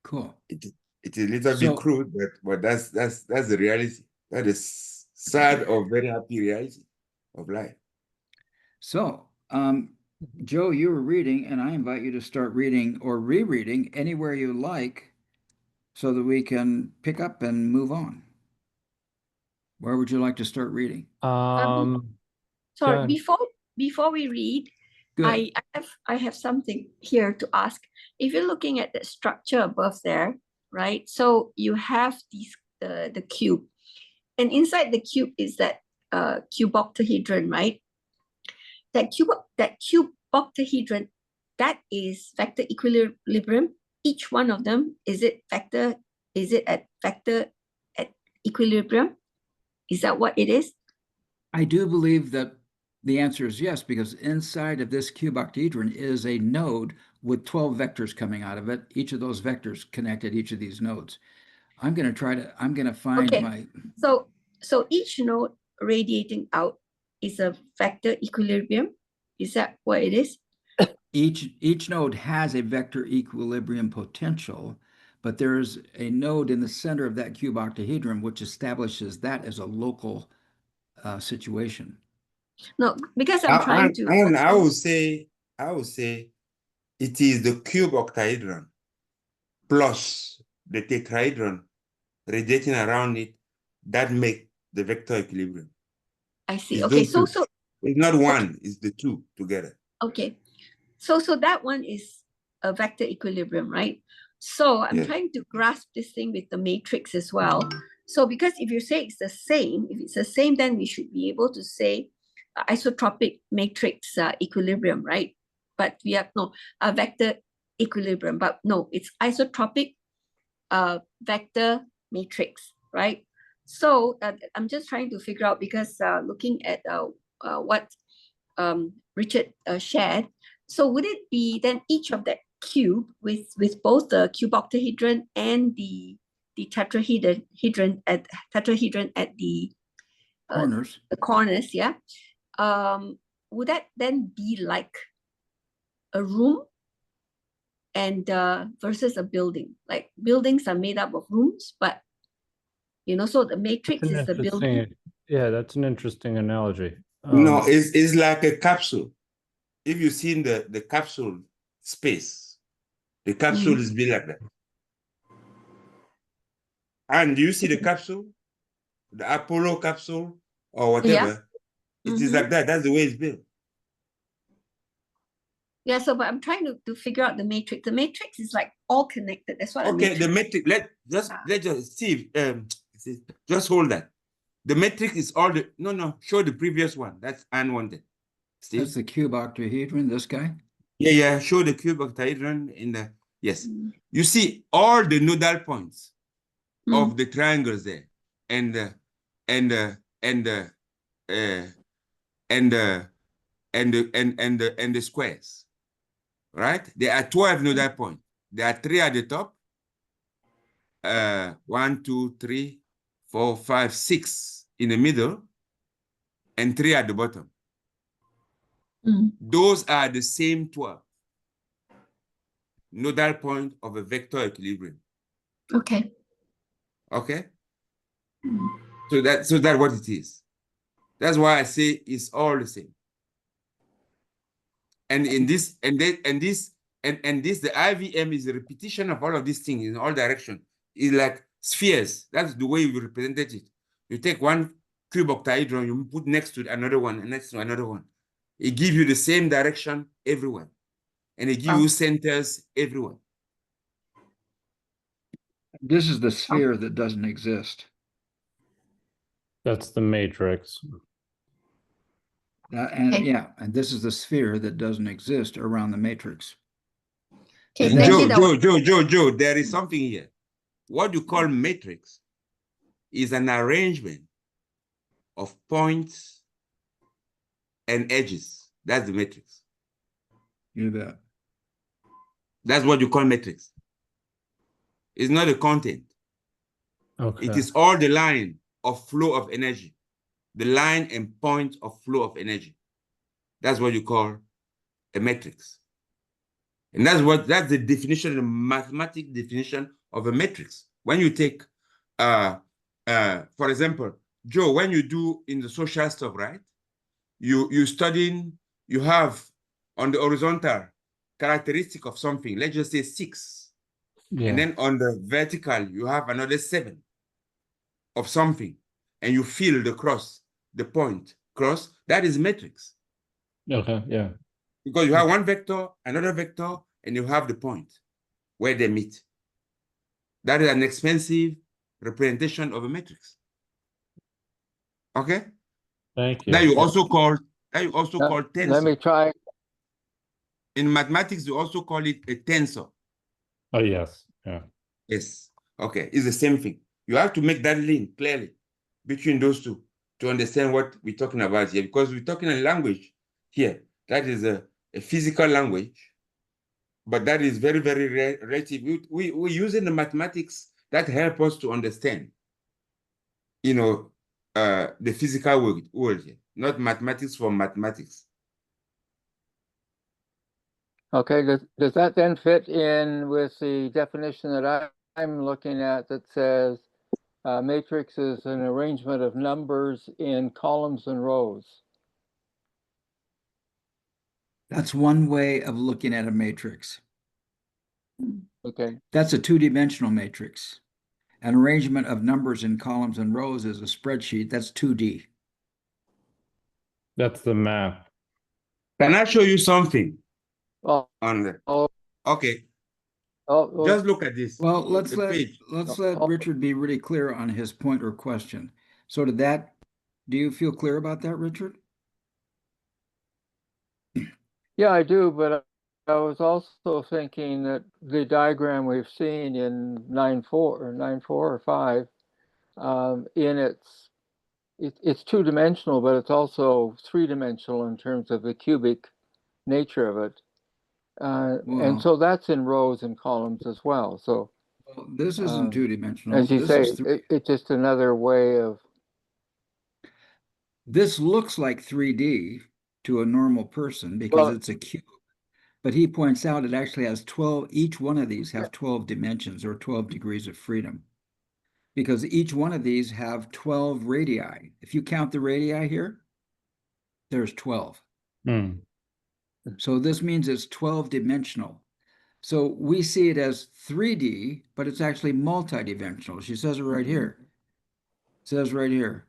Cool. It is a little So- bit crude, but that's the reality. That is sad or very happy reality of life. So, Joe, you were reading, and I invite you to start reading or rereading anywhere you like so that we can pick up and move on. Where would you like to start reading? Sorry, John. before we read, Good. I have something here to ask. If you're looking at the structure above there, right? So you have the cube, and inside the cube is that cuboctahedron, right? That cuboctahedron, that is vector equilibrium. Each one of them, is it at vector at equilibrium? Is that what it is? I do believe that the answer is yes, because inside of this cuboctahedron is a node with 12 vectors coming out of it. Each of those vectors connect at each of these nodes. I'm going to find Okay. my, So each node radiating out is a vector equilibrium. Is that what it is? each node has a vector equilibrium potential, but there's a node in the center of that cuboctahedron which establishes that as a local situation. No, because I'm trying to. And I would say it is the cube octahedron plus the tetrahedron radiating around it that make the vector equilibrium. I see. It's Okay, those so two. It's not one, it's the two together. okay, so that one is a vector equilibrium, right? So I'm Yes. trying to grasp this thing with the matrix as well. So because if you say it's the same, if it's the same, then we should be able to say isotropic matrix equilibrium, right? But we have no a vector equilibrium, but no, it's isotropic vector matrix, right? So I'm just trying to figure out, because looking at what Richard shared, so would it be then each of that cube with both the cuboctahedron and the tetrahedron at the Corners. the corners, yeah? Would that then be like a room and versus a building? Like buildings are made up of rooms, but so the matrix is the building. Yeah, that's an interesting analogy. No, it's like a capsule. If you've seen the capsule space, the capsule is built like that. And do you see the capsule? The Apollo capsule or whatever? Yeah. It is like that. That's the way it's built. Yeah, so but I'm trying to figure out the matrix. The matrix is like all connected. That's what Okay, the metric. Let's just see. Just hold that. The metric is all the no. Show the previous one. That's unwanted. Steve? That's the cuboctahedron, this guy. Yeah. Show the cube octahedron in the yes. You see all the nodal points of the triangles there, and the squares, right? There are 12 nodal points. There are 3 at the top. 1, 2, 3, 4, 5, 6 in the middle, and 3 at the bottom. Those are the same 12 nodal point of a vector equilibrium. Okay. Okay. So that's what it is. That's why I say it's all the same. And in this, the IVM is a repetition of all of these things in all directions. It's like spheres. That's the way we represented it. You take one cube octahedron, you put next to another one, and next to another one. It gives you the same direction everywhere. And it gives you centers everywhere. This is the sphere that doesn't exist. That's the matrix. And this is the sphere that doesn't exist around the matrix. Okay, Joe, there is something here. What you call matrix is an arrangement of points and edges. That's the matrix. You bet. That's what you call matrix. It's not the content. Okay. It is all the line of flow of energy. The line and point of flow of energy. That's what you call a matrix. And that's the definition, the mathematical definition of a matrix. When you take, for example, Joe, when you do in the social stuff, right? You studying, you have on the horizontal characteristic of something, let's just say 6. Yeah. And then on the vertical, you have another 7 of something. And you feel the cross, the point cross, that is matrix. Okay. Yeah. Because you have one vector, another vector, and you have the point where they meet. That is an expensive representation of a matrix. Okay? Thank you. That you Yeah. also call tensor. Let me try. In mathematics, you also call it a tensor. Oh, yes. Yeah. Yes. Okay. It's the same thing. You have to make that link clearly between those two to understand what we're talking about here, because we're talking a language here that is a physical language, but that is very, very relative. We're using the mathematics that help us to understand, the physical world here, not mathematics for mathematics. Okay, does that then fit in with the definition that I'm looking at that says matrix is an arrangement of numbers in columns and rows? That's one way of looking at a matrix. Okay, That's a two-dimensional matrix. An arrangement of numbers in columns and rows is a spreadsheet. That's 2D. That's the map. Can I show you something oh, on the? oh, Okay, oh, just look at this. Well, let's The let page. let Richard be really clear on his point or question. So do you feel clear about that, Richard? yeah, I do, but I was also thinking that the diagram we've seen in 9.4 or 5, it's two-dimensional, but it's also three-dimensional in terms of the cubic nature of it. And Well, so that's in rows and columns as well. So this isn't two-dimensional. as you This say, is it's just another way of. This looks like 3D to a normal person because Well, it's a cube. But he points out it actually has 12, each one of these have 12 dimensions or 12 degrees of freedom. Because each one of these have 12 radii. If you count the radii here, there's 12. Hmm. So this means it's 12 dimensional. So we see it as 3D, but it's actually multidimensional. She says it right here. It says right here.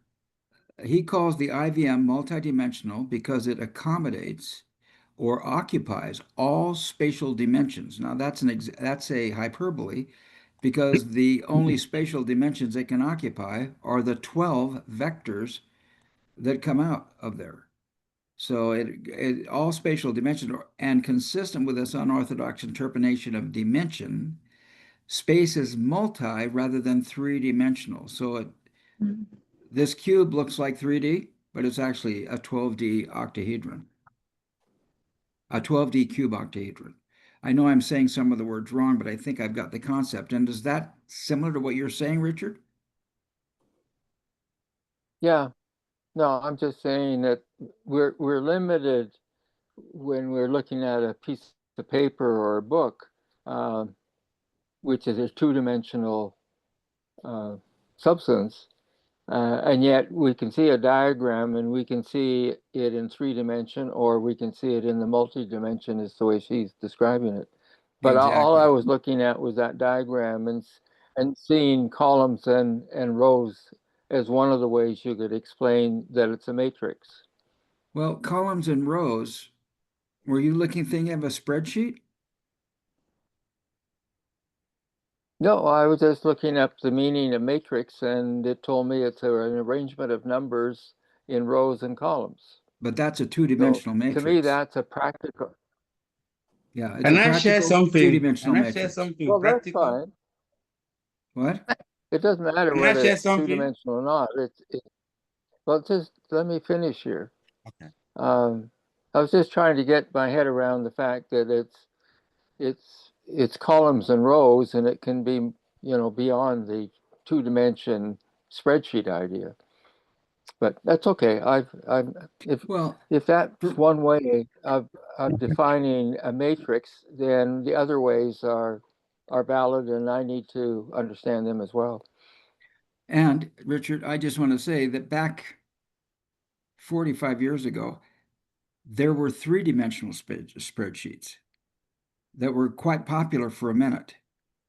He calls the IVM multidimensional because it accommodates or occupies all spatial dimensions. Now that's a hyperbole because the only spatial dimensions it can occupy are the 12 vectors that come out of there. So it all spatial dimensions and consistent with this unorthodox interpretation of dimension, space is multi rather than three-dimensional. So this cube looks like 3D, but it's actually a 12D octahedron, a 12D cube octahedron. I know I'm saying some of the words wrong, but I think I've got the concept. And is that similar to what you're saying, Richard? yeah, no, I'm just saying that we're limited when we're looking at a piece of paper or a book, which is a two-dimensional substance. And yet we can see a diagram and we can see it in 3 dimension, or we can see it in the multi-dimension is the way she's describing it. But all I was looking at was that diagram and seeing columns and rows as one of the ways you could explain that it's a matrix. Well, columns and rows, were you thinking of a spreadsheet? No, I was just looking up the meaning of matrix, and it told me it's an arrangement of numbers in rows and columns. But that's a two-dimensional matrix. To me, that's a practical. Yeah, it's Can a I share practical something? two-dimensional Can I share matrix. something Well, that's practical? fine. What? It doesn't matter Can I whether share it's something? two-dimensional or not. Well, just let me finish here. Okay. I was just trying to get my head around the fact that it's columns and rows, and it can be, beyond the two-dimension spreadsheet idea. but that's okay. If Well, that's for- one way of defining a matrix, then the other ways are valid, and I need to understand them as well. and Richard, I just want to say that back 45 years ago, there were three-dimensional spreadsheets that were quite popular for a minute.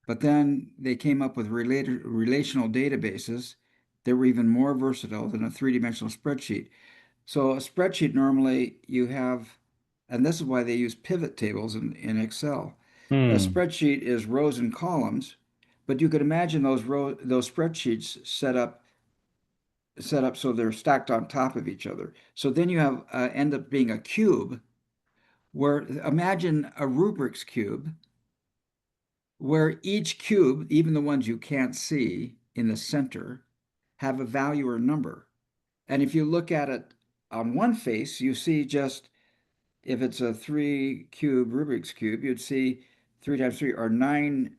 But then they came up with relational databases that were even more versatile than a three-dimensional spreadsheet. So a spreadsheet normally you have, and this is why they use pivot tables in Excel. A spreadsheet is rows and columns, but you could imagine those spreadsheets set up so they're stacked on top of each other. So then you have end up being a cube, where imagine a Rubik's cube, where each cube, even the ones you can't see in the center, have a value or number. And if you look at it on one face, you see just, if it's a 3-cube Rubik's cube, you'd see 3 times 3 or 9,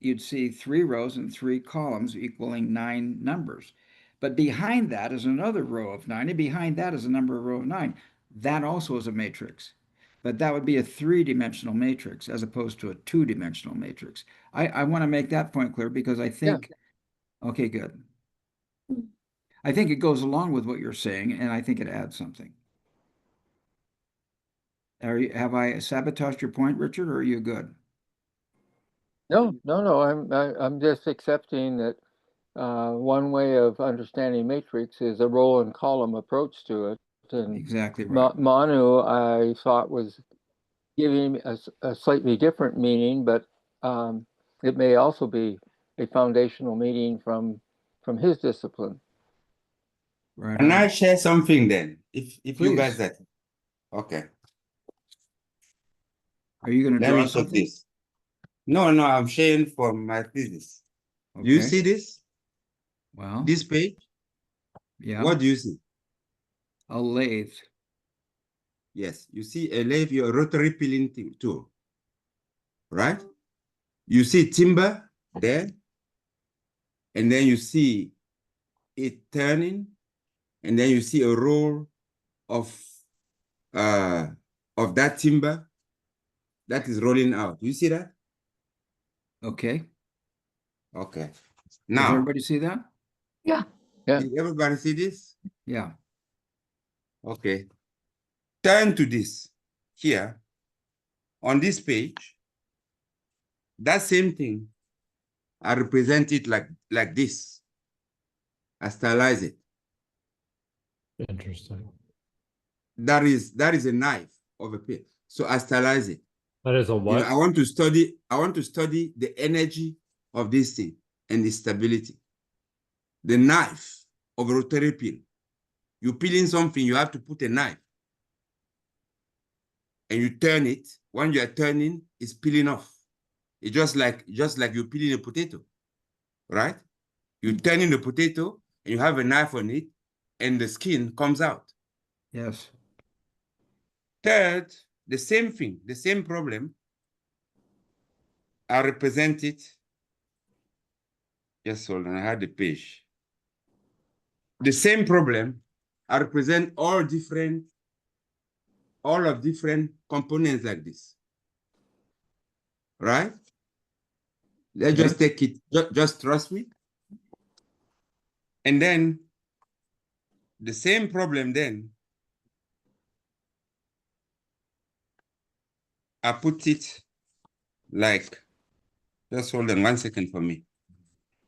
you'd see 3 rows and 3 columns equaling 9 numbers. But behind that is another row of 9, and behind that is another row of 9. That also is a matrix. But that would be a 3-dimensional matrix as opposed to a 2-dimensional matrix. I want to make that point clear because I think, okay, good. I think it goes along with what you're saying, and I think it adds something. Have I sabotaged your point, Richard, or are you good? No. I'm just accepting that one way of understanding matrix is a row and column approach to it. And Exactly right. Manu, I thought, was giving a slightly different meaning, but it may also be a foundational meaning from his discipline. Right. Can I share something then? If you guys Please. are okay. Are you going to Let draw me show something? this. No, I'm sharing from my thesis. Okay. You see this? Well, This page? yeah. What do you see? A lathe. Yes, you see a lathe, your rotary peeling tool, right? You see timber there, and then you see it turning, and then you see a roll of that timber that is rolling out. You see that? Okay. Okay. Does Now, everybody see that? Yeah. did everybody see this? Yeah. Okay. Turn to this here on this page. That same thing, I represent it like this. I stylize it. Interesting. That is a knife of a pen. So I stylize it. That is a You what? know, I want to study the energy of this thing and the stability. The knife of a rotary peel. You peeling something, you have to put a knife. And you turn it. When you are turning, it's peeling off. It's just like you're peeling a potato, right? You're turning the potato and you have a knife on it, and the skin comes out. Yes. Third, the same thing, the same problem. I represent it. Just hold on, I had the page. The same problem, I represent all of different components like this. Right? Let's just take it, just trust me. And then the same problem then, I put it like, just hold on 1 second for me.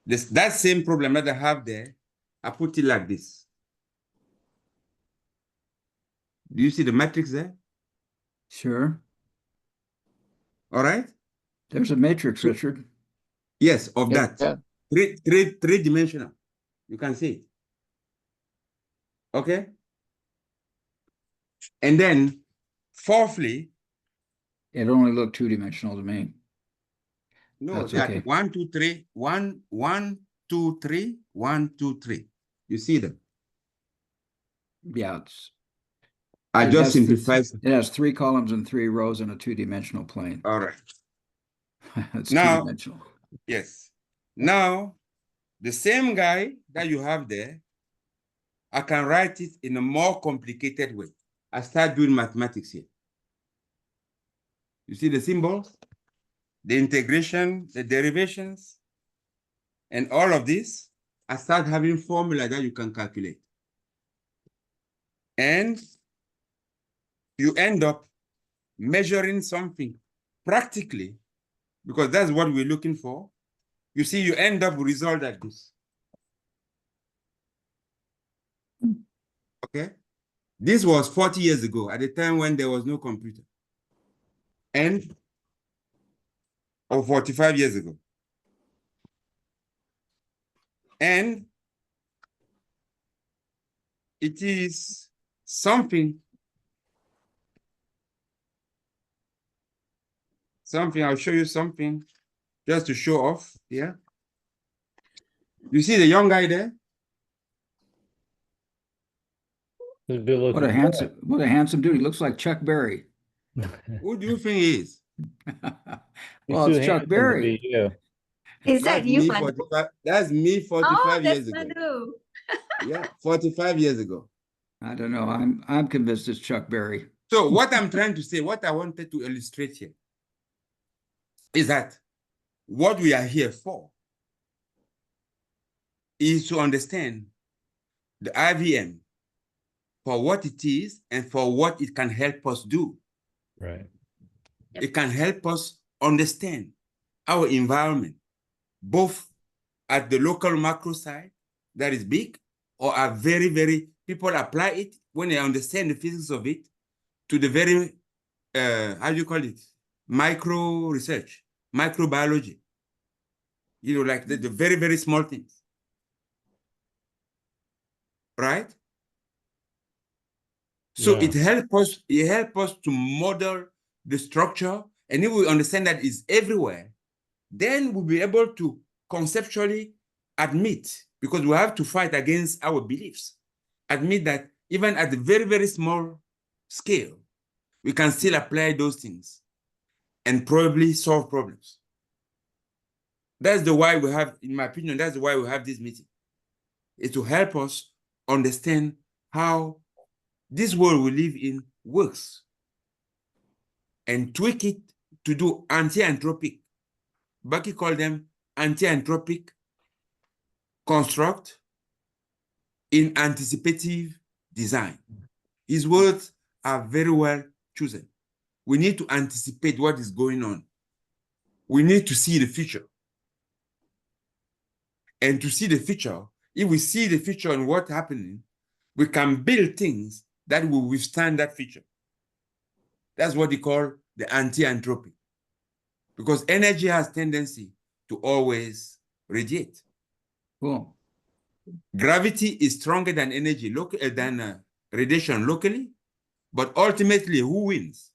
That same problem that I have there, I put it like this. Do you see the matrix there? Sure. All right. There's a matrix, Richard. Yes, of that. Yeah. Three-dimensional. You can see it. Okay. And then, fourthly, It only looked 2-dimensional to me. no, That's that okay. 1, 2, 3, 1, 1, 2, 3, 1, 2, 3. You see them? Yeah. I just simplified. It has 3 columns and 3 rows in a 2-dimensional plane. All right. It's Now, 2-dimensional. yes. Now, the same guy that you have there, I can write it in a more complicated way. I start doing mathematics here. You see the symbols, the integration, the derivations, and all of this. I start having formula that you can calculate. And you end up measuring something practically, because that's what we're looking for. You see, you end up with result like this. Okay? This was 40 years ago, at the time when there was no computer. Or 45 years ago. And it is something, I'll show you something just to show off here. You see the young guy there? What a handsome dude. He looks like Chuck Berry. Who do you think he is? Well, it's Chuck Berry. Is that That's you, me Manu? 45, that's me 45 years ago. Manu. Yeah, 45 years ago. I don't know. I'm convinced it's Chuck Berry. So what I'm trying to say, what I wanted to illustrate here is that what we are here for is to understand the IVM for what it is and for what it can help us do. Right. It can help us understand our environment, both at the local macro side, that is big, or are very, very, people apply it when they understand the physics of it, to the very, how do you call it? Micro research, microbiology. You know, like the very, very small things. Right? So Yeah. it helps us to model the structure, and if we understand that it's everywhere, then we'll be able to conceptually admit, because we have to fight against our beliefs, admit that even at the very, very small scale, we can still apply those things and probably solve problems. That's the why we have, in my opinion, that's the why we have this meeting. It's to help us understand how this world we live in works and tweak it to do anti-anthropic. Bucky called them anti-anthropic construct in anticipative design. His words are very well chosen. We need to anticipate what is going on. We need to see the future. And to see the future, if we see the future and what's happening, we can build things that will withstand that future. That's what they call the anti-entropy. Because energy has tendency to always radiate. Cool. Gravity is stronger than energy, radiation locally, but ultimately, who wins?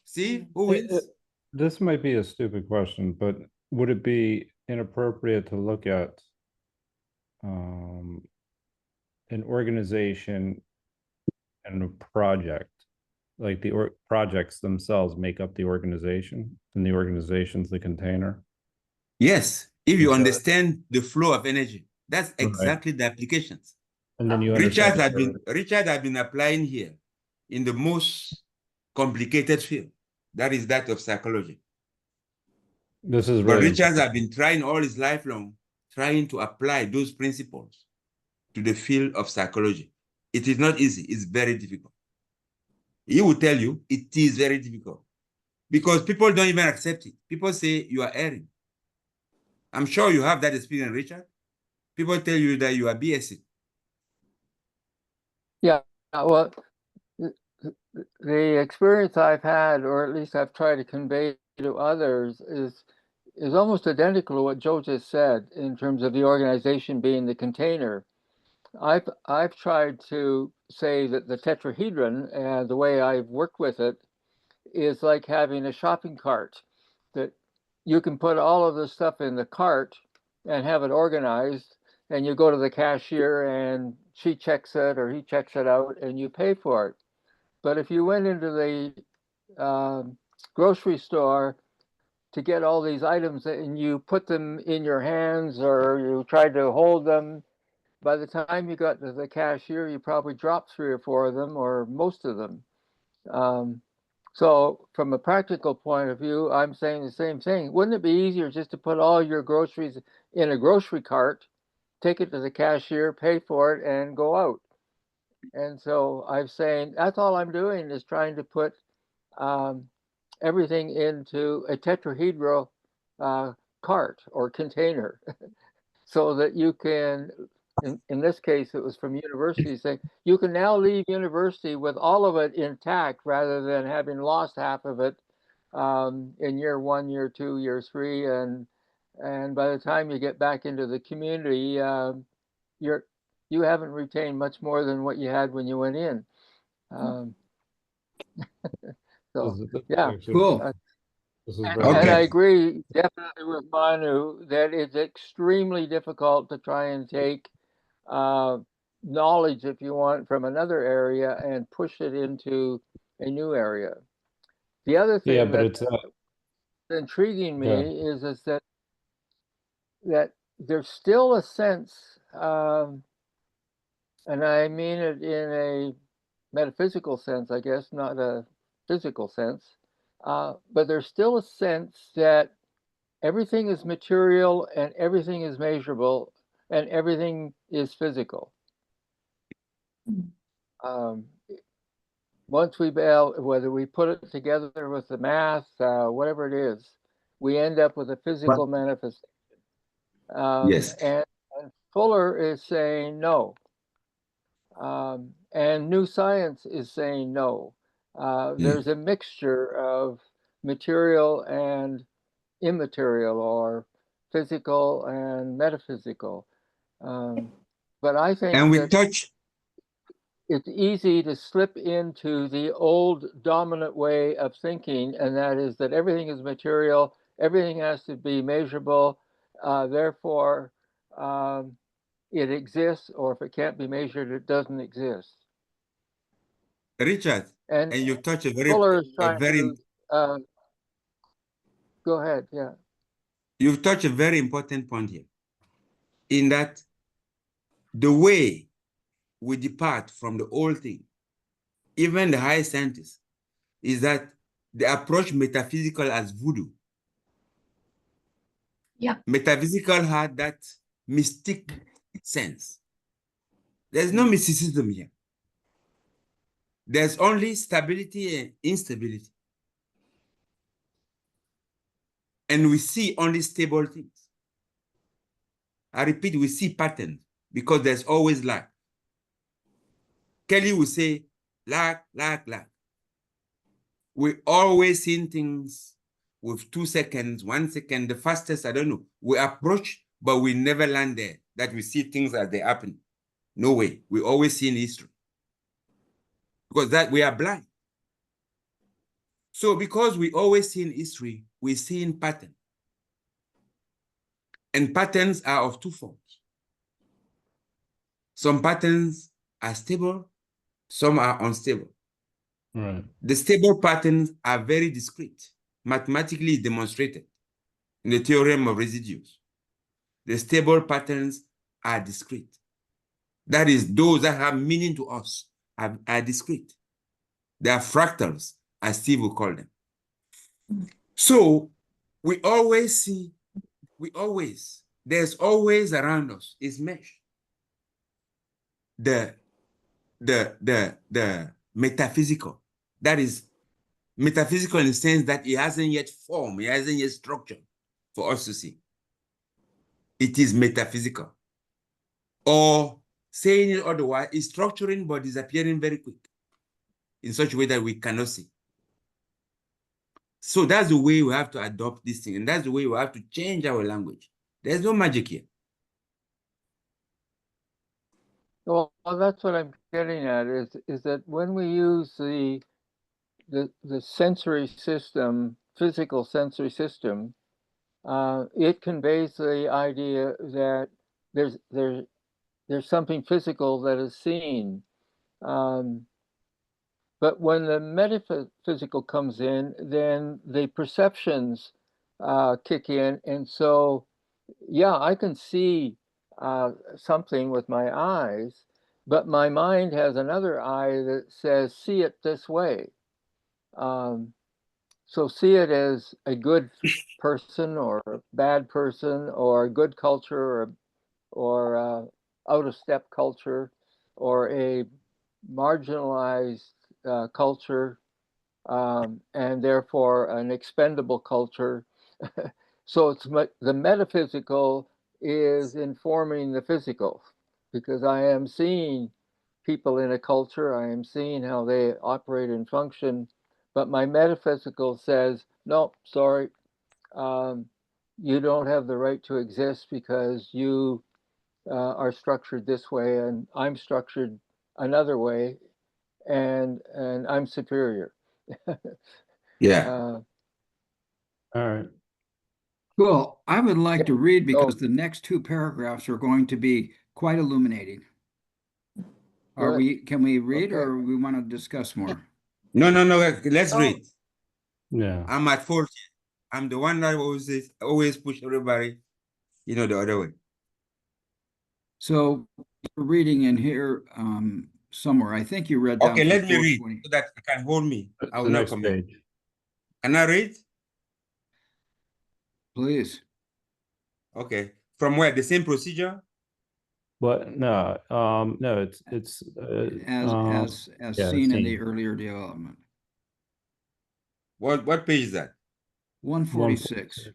See, who wins? This might be a stupid question, but would it be inappropriate to look at an organization and a project, like the projects themselves make up the organization, and the organization's the container? Yes, if you Okay. understand the flow of energy, that's exactly the applications. And then you Richard understand had been applying here in the most complicated field. That is that of psychology. this is But really Richard has been trying all his life long, trying to apply those principles to the field of psychology. It is not easy. It's very difficult. He will tell you it is very difficult because people don't even accept it. People say you are erring. I'm sure you have that experience, Richard. People tell you that you are BSing. Yeah, well, the experience I've had, or at least I've tried to convey to others, is almost identical to what Joe just said in terms of the organization being the container. I've tried to say that the tetrahedron, the way I've worked with it, is like having a shopping cart, that you can put all of the stuff in the cart and have it organized, and you go to the cashier and she checks it or he checks it out and you pay for it. But if you went into the grocery store to get all these items and you put them in your hands or you tried to hold them, by the time you got to the cashier, you probably dropped 3 or 4 of them, or most of them. So from a practical point of view, I'm saying the same thing. Wouldn't it be easier just to put all your groceries in a grocery cart, take it to the cashier, pay for it, and go out? And so I'm saying that's all I'm doing is trying to put everything into a tetrahedral cart or container so that you can, in this case, it was from university, saying you can now leave university with all of it intact rather than having lost half of it in year 1, year 2, year 3. And by the time you get back into the community, you haven't retained much more than what you had when you went in. So, yeah. Cool. This is And, very and I Okay. agree definitely with Manu that it's extremely difficult to try and take knowledge, if you want, from another area and push it into a new area. The other Yeah, thing but that's it's intriguing go ahead. me is that there's still a sense, and I mean it in a metaphysical sense, I guess, not a physical sense, but there's still a sense that everything is material and everything is measurable and everything is physical. Once we whether we put it together with the math, whatever it is, we end up with a physical manifestation. Yes. And Fuller is saying no. And new science is saying no. There's a mixture of material and immaterial, or physical and metaphysical. But I think And we that touch, it's easy to slip into the old dominant way of thinking, and that is that everything is material, everything has to be measurable, therefore it exists, or if it can't be measured, it doesn't exist. Richard, And and you touch Fuller is trying to go ahead, yeah. you've touched a very important point here, in that the way we depart from the old thing, even the high scientists, is that they approach metaphysical as voodoo. Yeah. Metaphysical had that mystic sense. There's no mysticism here. There's only stability and instability. And we see only stable things. I repeat, we see patterns because there's always lack. Kelly will say, lack, lack, lack. We always seeing things with 2 seconds, 1 second, the fastest, I don't know. We approach, but we never land there, that we see things as they happen. No way. We always see in history. Because that we are blind. So because we always see in history, we see in pattern. And patterns are of 2 forms. Some patterns are stable, some are unstable. Right. The stable patterns are very discrete, mathematically demonstrated in the theorem of residues. The stable patterns are discrete. That is, those that have meaning to us are discrete. They are fractals, as Steve will call them. So we always see, there's always around us is mesh. The metaphysical, that is metaphysical in the sense that it hasn't yet formed, it hasn't yet structured for us to see. It is metaphysical. Or saying it otherwise, is structuring but disappearing very quick in such a way that we cannot see. So that's the way we have to adopt this thing, and that's the way we have to change our language. There's no magic here. Well, that's what I'm getting at, is that when we use the sensory system, physical sensory system, it conveys the idea that there's something physical that is seen. But when the metaphysical comes in, then the perceptions kick in. And so, yeah, I can see something with my eyes, but my mind has another eye that says, see it this way. So see it as a good person or a bad person or a good culture or out of step culture or a marginalized culture, and therefore an expendable culture. So it's the metaphysical is informing the physical, because I am seeing people in a culture, I am seeing how they operate and function, but my metaphysical says, no, sorry, you don't have the right to exist because you are structured this way and I'm structured another way, and I'm superior. Yeah. All right. Cool. I would like to read because Oh. the next two paragraphs are going to be quite illuminating. Good. Can we read Okay. or we want to discuss more? No, let's Oh. read. Yeah. I'm at fault. I'm the one that always push everybody, the other way. So you're reading in here somewhere. I think you read down Okay, to let me read 420. so that you can hold me. I It's will the not next come out. page. Can I read? Please. Okay. From where? The same procedure? But no, no, it's As yeah, seen in the seen. earlier development. What page is that? 146.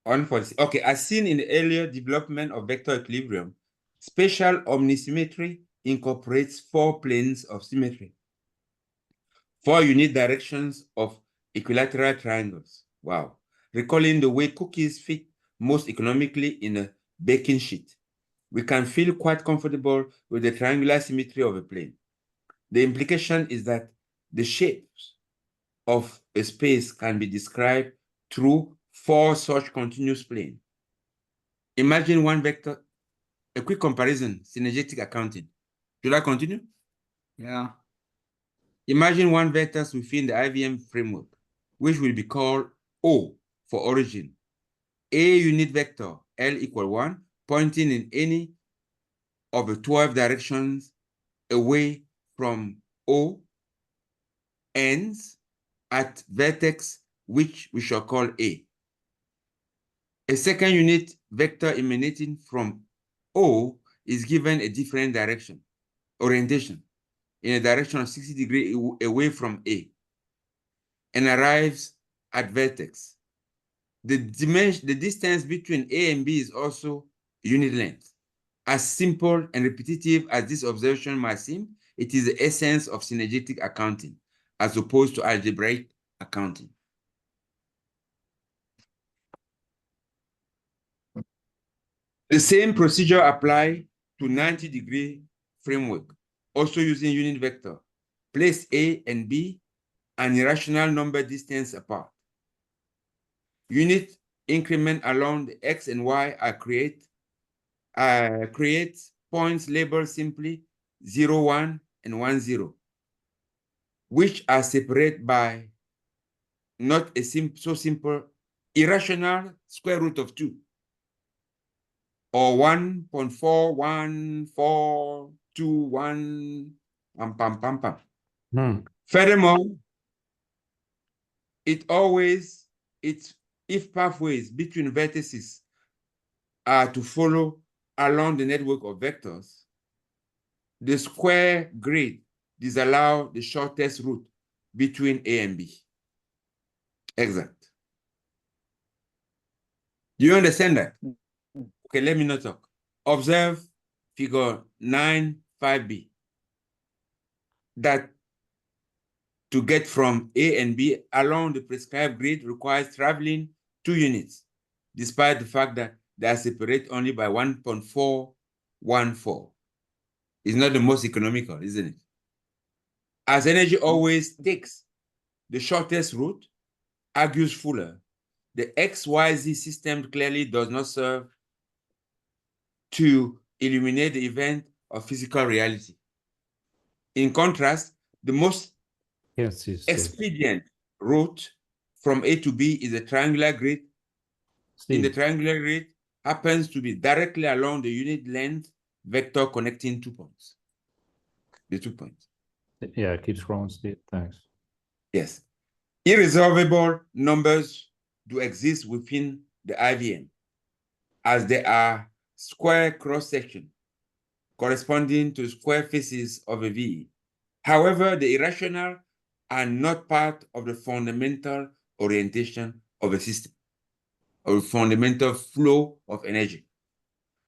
146. Okay, as seen in the earlier development of vector equilibrium, spatial omnisymmetry incorporates 4 planes of symmetry, 4 unit directions of equilateral triangles. Wow. Recalling the way cookies fit most economically in a baking sheet, we can feel quite comfortable with the triangular symmetry of a plane. The implication is that the shapes of a space can be described through 4 such continuous planes. Imagine one vector, a quick comparison, synergetic accounting. Should I continue? Yeah. Imagine one vector within the IVM framework, which will be called O for origin. A unit vector, L equal 1, pointing in any of the 12 directions away from O, ends at vertex, which we shall call A. A second unit vector emanating from O is given a different orientation, in a direction of 60 degrees away from A, and arrives at vertex. The distance between A and B is also unit length. As simple and repetitive as this observation might seem, it is the essence of synergetic accounting, as opposed to algebraic accounting. The same procedure applies to 90-degree framework, also using unit vector. Place A and B an irrational number distance apart. Unit increment along the X and Y are create points labeled simply 0, 1, and 1, 0, which are separated by not a so simple irrational square root of 2, or 1.4142, pam, pam, pam, pam. Furthermore, if pathways between vertices are to follow along the network of vectors, the square grid disallow the shortest route between A and B. Exact. Do you understand that? Okay, let me not talk. Observe figure 9.5b. That to get from A and B along the prescribed grid requires traveling 2 units, despite the fact that they are separated only by 1.414. It's not the most economical, isn't it? As energy always takes the shortest route, argues Fuller, the XYZ system clearly does not serve to illuminate the event of physical reality. In contrast, the most expedient route from A to B is a triangular grid. In the triangular grid, happens to be directly along the unit length vector connecting 2 points. The 2 points. Yeah, keep scrolling, Steve. Thanks. Yes. Irresolvable numbers do exist within the IVM, as they are square cross-section corresponding to square faces of a V. However, the irrational are not part of the fundamental orientation of a system, or a fundamental flow of energy.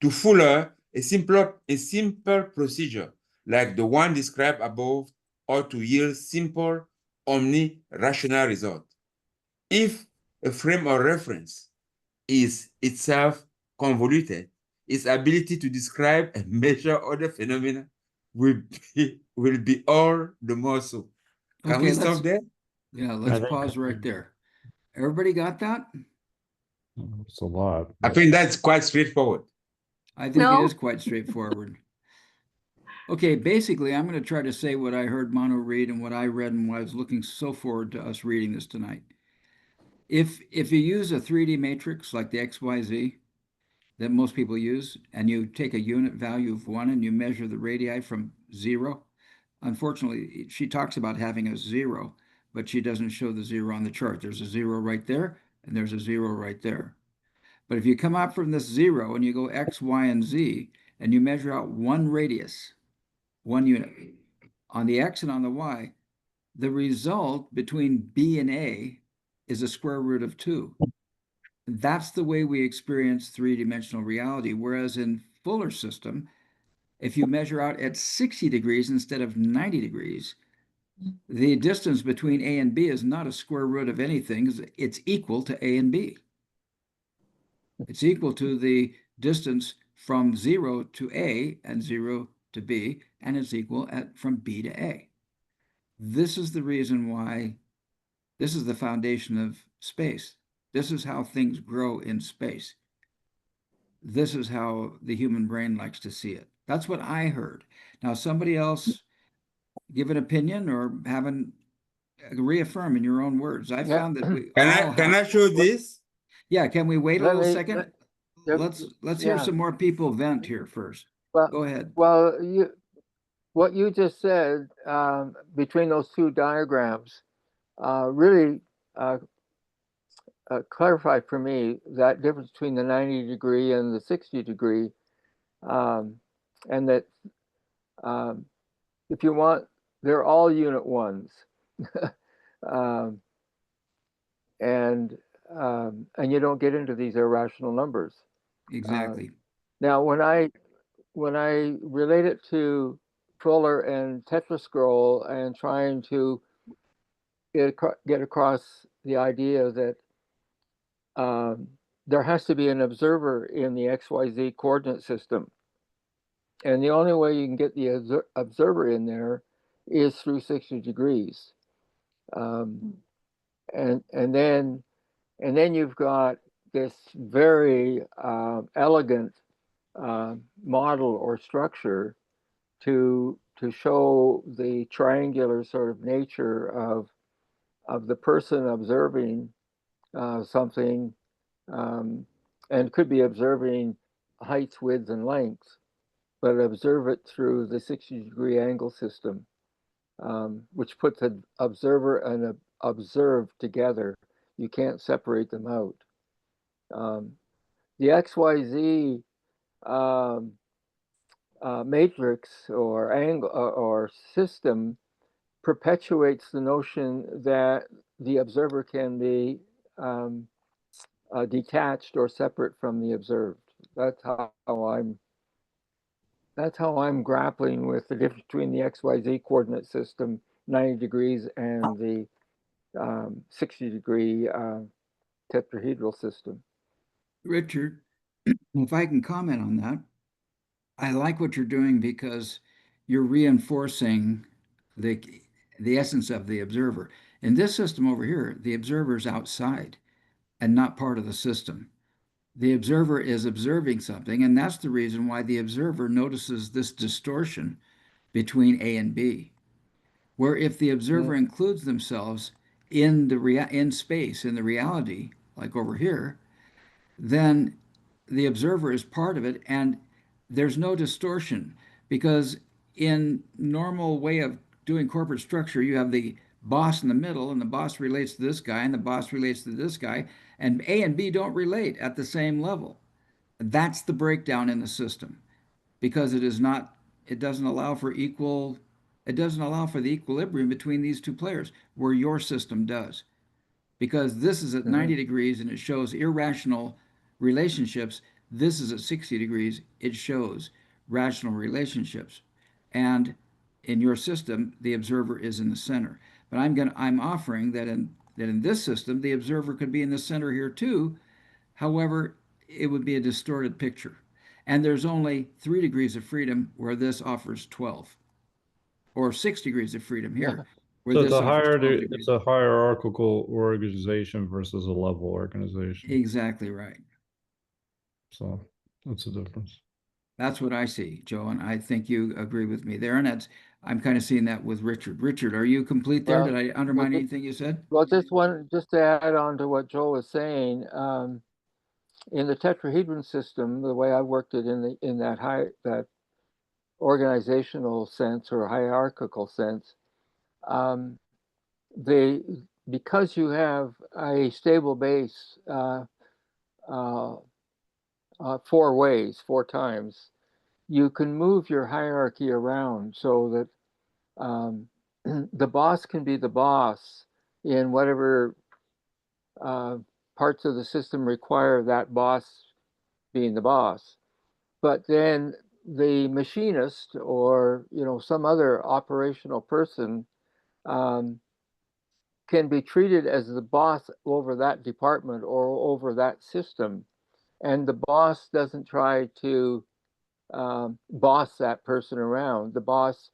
To Fuller, a simple procedure like the one described above ought to yield simple omni-rational result. If a frame of reference is itself convoluted, its ability to describe and measure other phenomena will be all the more so. Can Okay, we let's stop there? yeah, let's think- pause right there. Everybody got that? It's a lot. I but- think that's quite straightforward. I think it No. is quite straightforward. Okay, basically, I'm going to try to say what I heard Manu read and what I read and why I was looking so forward to us reading this tonight. If you use a 3D matrix like the XYZ that most people use, and you take a unit value of 1 and you measure the radii from 0, unfortunately, she talks about having a 0, but she doesn't show the 0 on the chart. There's a 0 right there, and there's a 0 right there. But if you come out from this 0 and you go X, Y, and Z, and you measure out 1 radius, 1 unit, on the X and on the Y, the result between B and A is a square root of 2. That's the way we experience three-dimensional reality. Whereas in Fuller's system, if you measure out at 60 degrees instead of 90 degrees, the distance between A and B is not a square root of anything. It's equal to A and B. It's equal to the distance from 0 to A and 0 to B, and it's equal from B to A. This is the reason why this is the foundation of space. This is how things grow in space. This is how the human brain likes to see it. That's what I heard. Now, somebody else give an opinion or reaffirm in your own words. I Yeah. found that we Can I show this? Yeah, can we wait a Let little me- second? let- Let's hear yeah. some more people vent here first. Well, Go ahead. Well, what you just said between those two diagrams really clarified for me that difference between the 90 degree and the 60 degree, and that if you want, they're all unit ones, and you don't get into these irrational numbers. Exactly. Now, when I relate it to Fuller and Tetrascroll and trying to get across the idea that there has to be an observer in the XYZ coordinate system, and the only way you can get the observer in there is through 60 degrees, and then you've got this very elegant model or structure to show the triangular sort of nature of the person observing something, and could be observing heights, widths, and lengths, but observe it through the 60-degree angle system, which puts an observer and an observed together. You can't separate them out. The XYZ matrix or angle or system perpetuates the notion that the observer can be detached or separate from the observed. That's how I'm grappling with the difference between the XYZ coordinate system, 90 degrees, and the 60-degree tetrahedral system. Richard, if I can comment on that, I like what you're doing because you're reinforcing the essence of the observer. In this system over here, the observer is outside and not part of the system. The observer is observing something, and that's the reason why the observer notices this distortion between A and B. Where if the observer includes themselves in in space, in the reality, like over here, then the observer is part of it, and there's no distortion because in normal way of doing corporate structure, you have the boss in the middle, and the boss relates to this guy, and the boss relates to this guy, and A and B don't relate at the same level. That's the breakdown in the system because it doesn't allow for it doesn't allow for the equilibrium between these two players where your system does. Because this is at 90 degrees and it shows irrational relationships. This is at 60 degrees, it shows rational relationships. And in your system, the observer is in the center. But I'm offering that in this system, the observer could be in the center here too. However, it would be a distorted picture. And there's only 3 degrees of freedom where this offers 12, or 6 degrees of freedom here where So this offers 12 it's degrees. a hierarchical organization versus a level organization. Exactly right. So that's the difference. That's what I see, Joe, and I think you agree with me there. And I'm kind of seeing that with Richard. Richard, are you complete there? Well, Did I undermine anything you said? Well, just to add on to what Joe was saying, in the tetrahedron system, the way I worked it in that organizational sense or hierarchical sense, because you have a stable base 4 times, you can move your hierarchy around so that the boss can be the boss in whatever parts of the system require that boss being the boss. But then the machinist or some other operational person can be treated as the boss over that department or over that system, and the boss doesn't try to boss that person around. The boss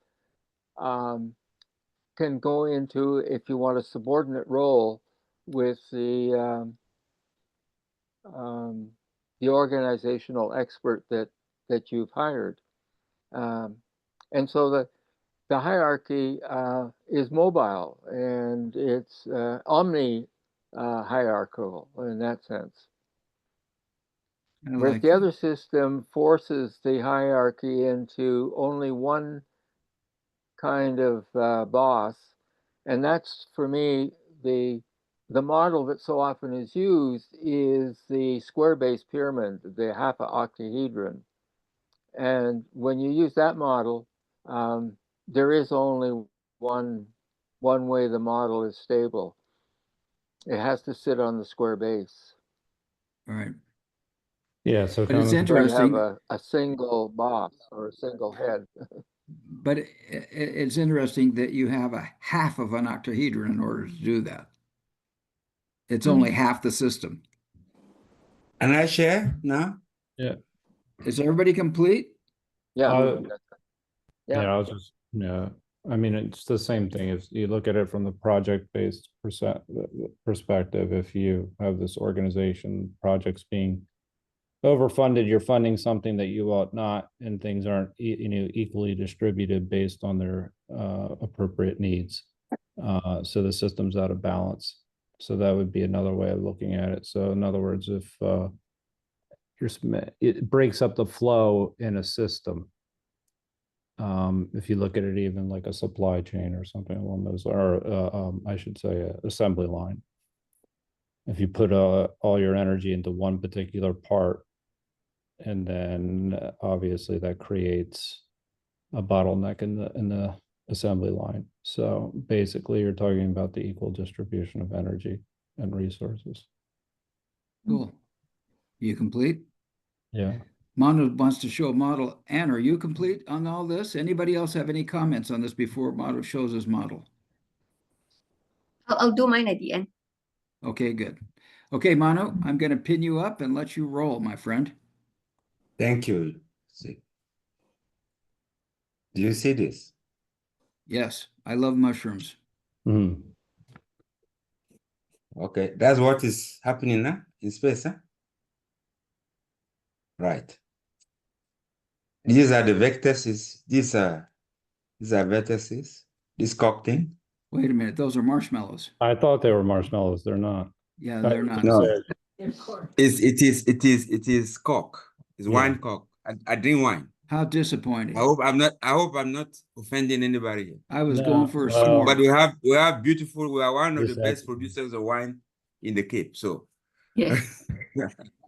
can go into, if you want, a subordinate role with the organizational expert that you've hired, and so the hierarchy is mobile and it's omni hierarchical in that sense. Whereas the other system forces the hierarchy into only one kind of boss, and that's, for me, the model that so often is used is the square-based pyramid, the half octahedron. And when you use that model, there is only one way the model is stable. It has to sit on the square base. All right. Yeah, so But it's kind of interesting. You have a single boss or a single head. But it's interesting that you have a half of an octahedron in order to do that. It's only half the system. And I share now? yeah. Is everybody complete? Yeah. Yeah, I was just I mean, it's the same thing. If you look at it from the project-based perspective, if you have this organization, projects being overfunded, you're funding something that you ought not, and things aren't equally distributed based on their appropriate needs. So the system's out of balance. So that would be another way of looking at it. So in other words, if it breaks up the flow in a system. If you look at it even like a supply chain or something along those, or I should say, an assembly line. If you put all your energy into one particular part, and then obviously that creates a bottleneck in the assembly line. So basically, you're talking about the equal distribution of energy and resources. Cool. You complete? Yeah. Manu wants to show a model. Anne, are you complete on all this? Anybody else have any comments on this before Manu shows his model? I'll do mine at the end. Okay, good. Okay, Manu, I'm going to pin you up and let you roll, my friend. Thank you. See. Do you see this? Yes, I love mushrooms. Mm-hmm. Okay, that's what is happening now in space, huh? Right. These are the vectors. These are vertices. This cock thing. Wait a minute, those are marshmallows. I thought they were marshmallows. They're not. Yeah, they're not. No. It is cock. It's Yeah. wine cock. I drink wine. How disappointing. I hope I'm not offending anybody here. I was No, going for a well- s'more. But we are one of the Just best excellent. producers of wine in the Cape. So Yes.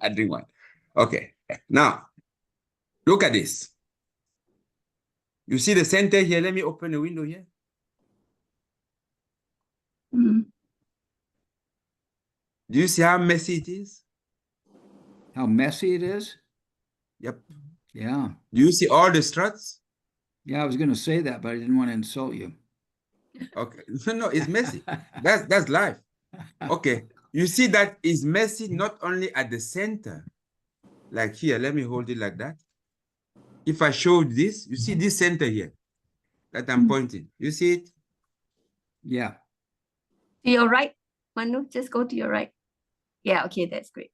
I drink wine. Okay. Now look at this. You see the center here? Let me open the window here. Mm. Do you see how messy it is? How messy it is? Yep. Yeah. Do you see all the struts? Yeah, I was going to say that, but I didn't want to insult you. Okay. No, it's messy. That's life. Okay. You see that is messy not only at the center, like here. Let me hold it like that. If I showed this, you see this center here that I'm pointing. You see it? Yeah. To your right, Manu, just go to your right. Yeah, okay, that's great.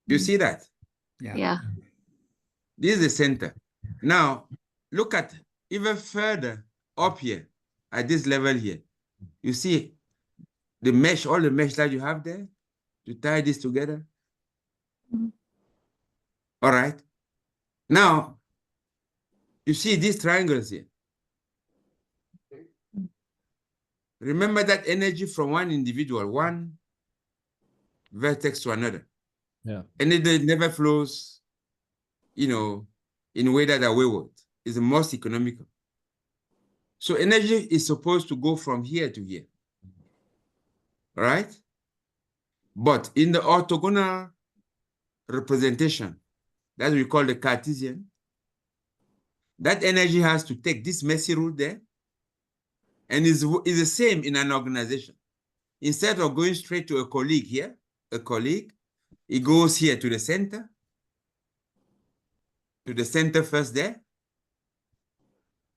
You see that? Yeah. Yeah. This is the center. Now, look at even further up here at this level here. You see the mesh, all the mesh that you have there to tie this together. Mhm. All right. Now, you see these triangles here. Remember that energy from one individual, one vertex to another. Yeah. And it never flows, in a way that are wayward. It's the most economical. So energy is supposed to go from here to here. All right? But in the orthogonal representation, that we call the Cartesian, that energy has to take this messy route there, and is the same in an organization. Instead of going straight to a colleague here, it goes here to the center first there.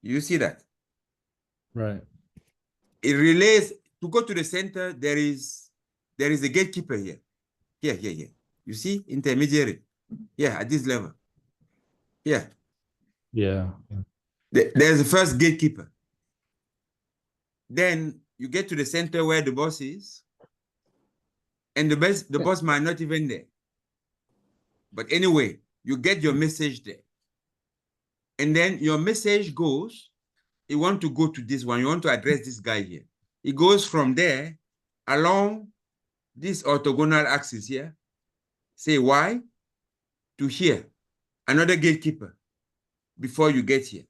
You see that? Right. It relays to go to the center. There is a gatekeeper here. Here. You see, intermediary. Yeah, at this level. Yeah. Yeah. There's the first gatekeeper. Then you get to the center where the boss is, and the boss might not even there. But anyway, you get your message there. And then your message goes, you want to go to this one, you want to address this guy here. It goes from there along this orthogonal axis here, say Y, to here, another gatekeeper before you get here.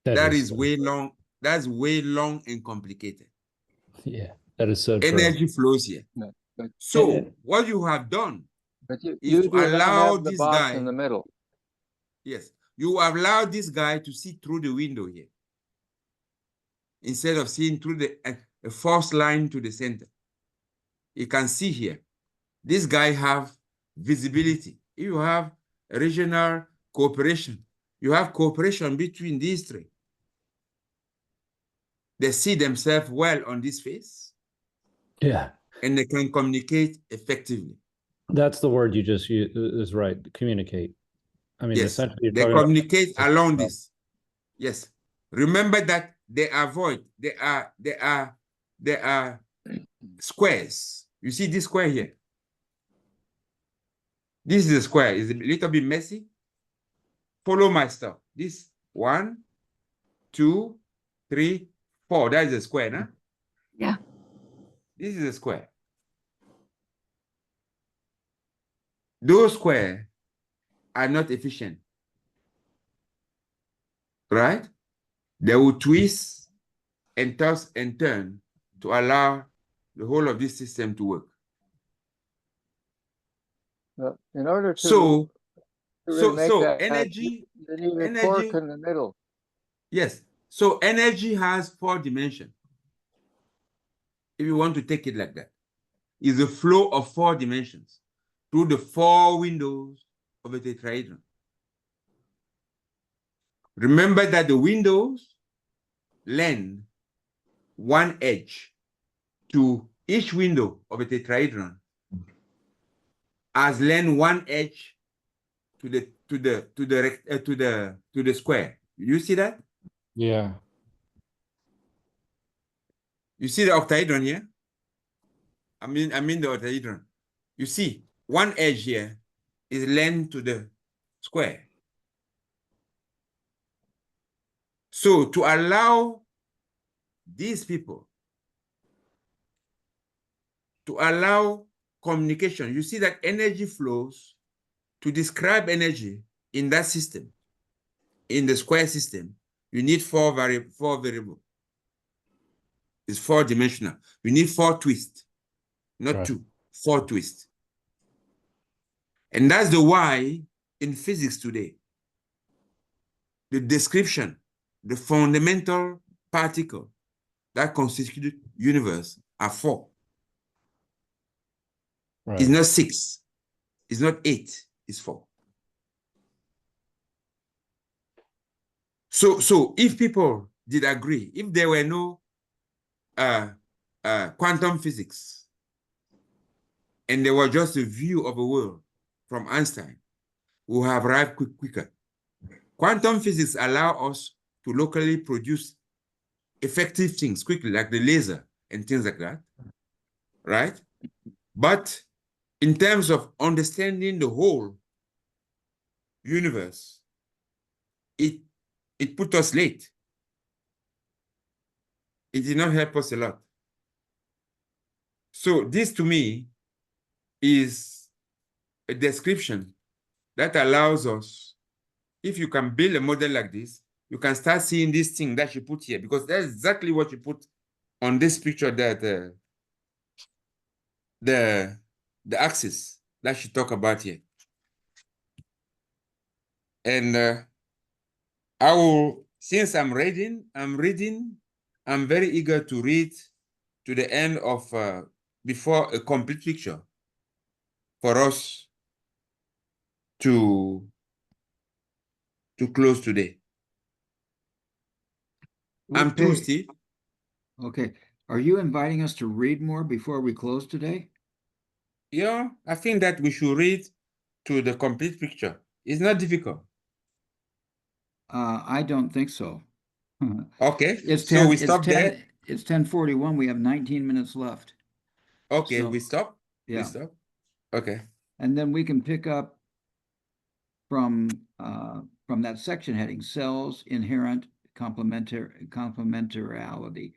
That is so way true. long. That's way long and complicated. Yeah, that is so true. Energy flows here. No, but, So what you have done but you is to do not allow have the this box guy, in the middle. yes, you allow this guy to see through the window here instead of seeing through a false line to the center. You can see here, this guy have visibility. You have regional cooperation. You have cooperation between these three. They see themselves well on this face, Yeah. and they can communicate effectively. That's the word you just used, is right. Communicate. I mean, Yes, essentially, you're they talking about- communicate along this. Yes. Remember that they are squares. You see this square here? This is a square. It's a little bit messy. Follow my stuff. This 1, 2, 3, 4. That is a square, huh? Yeah. This is a square. Those squares are not efficient, right? They will twist and toss and turn to allow the whole of this system to work. In order to, So really make that, energy, you need a energy- fork in the middle. yes. So energy has 4 dimensions. If you want to take it like that, is a flow of 4 dimensions through the 4 windows of a tetrahedron. Remember that the windows lend one edge to each window of a tetrahedron as lend one edge to the square. You see that? Yeah. You see the octahedron here? I mean the octahedron. You see, one edge here is length to the square. So to allow these people to allow communication, you see that energy flows to describe energy in that system, in the square system, you need four variables. It's 4-dimensional. You need 4 twists, not Right. 2, 4 twists. And that's the why in physics today, the description, the fundamental particle that constitute universe are 4. Right. It's not 6. It's not 8. It's 4. So if people did agree, if there were no quantum physics, and there was just a view of a world from Einstein, we would have arrived quicker. Quantum physics allow us to locally produce effective things quickly, like the laser and things like that, right? But in terms of understanding the whole universe, it put us late. It did not help us a lot. So this to me is a description that allows us, if you can build a model like this, you can start seeing this thing that you put here, because that's exactly what you put on this picture, that the axis that you talk about here. And I will, since I'm reading, I'm very eager to read to the end of, before a complete picture for us to close today. I'm through, Okay. Steve. Okay. Are you inviting us to read more before we close today? Yeah, I think that we should read to the complete picture. It's not difficult. I don't think so. Okay, It's so 10, we it's stop 10, there. it's 10:41. We have 19 minutes left. Okay, So, we stop. We yeah. stop. Okay. And then we can pick up from that section heading, cells, inherent complementarity.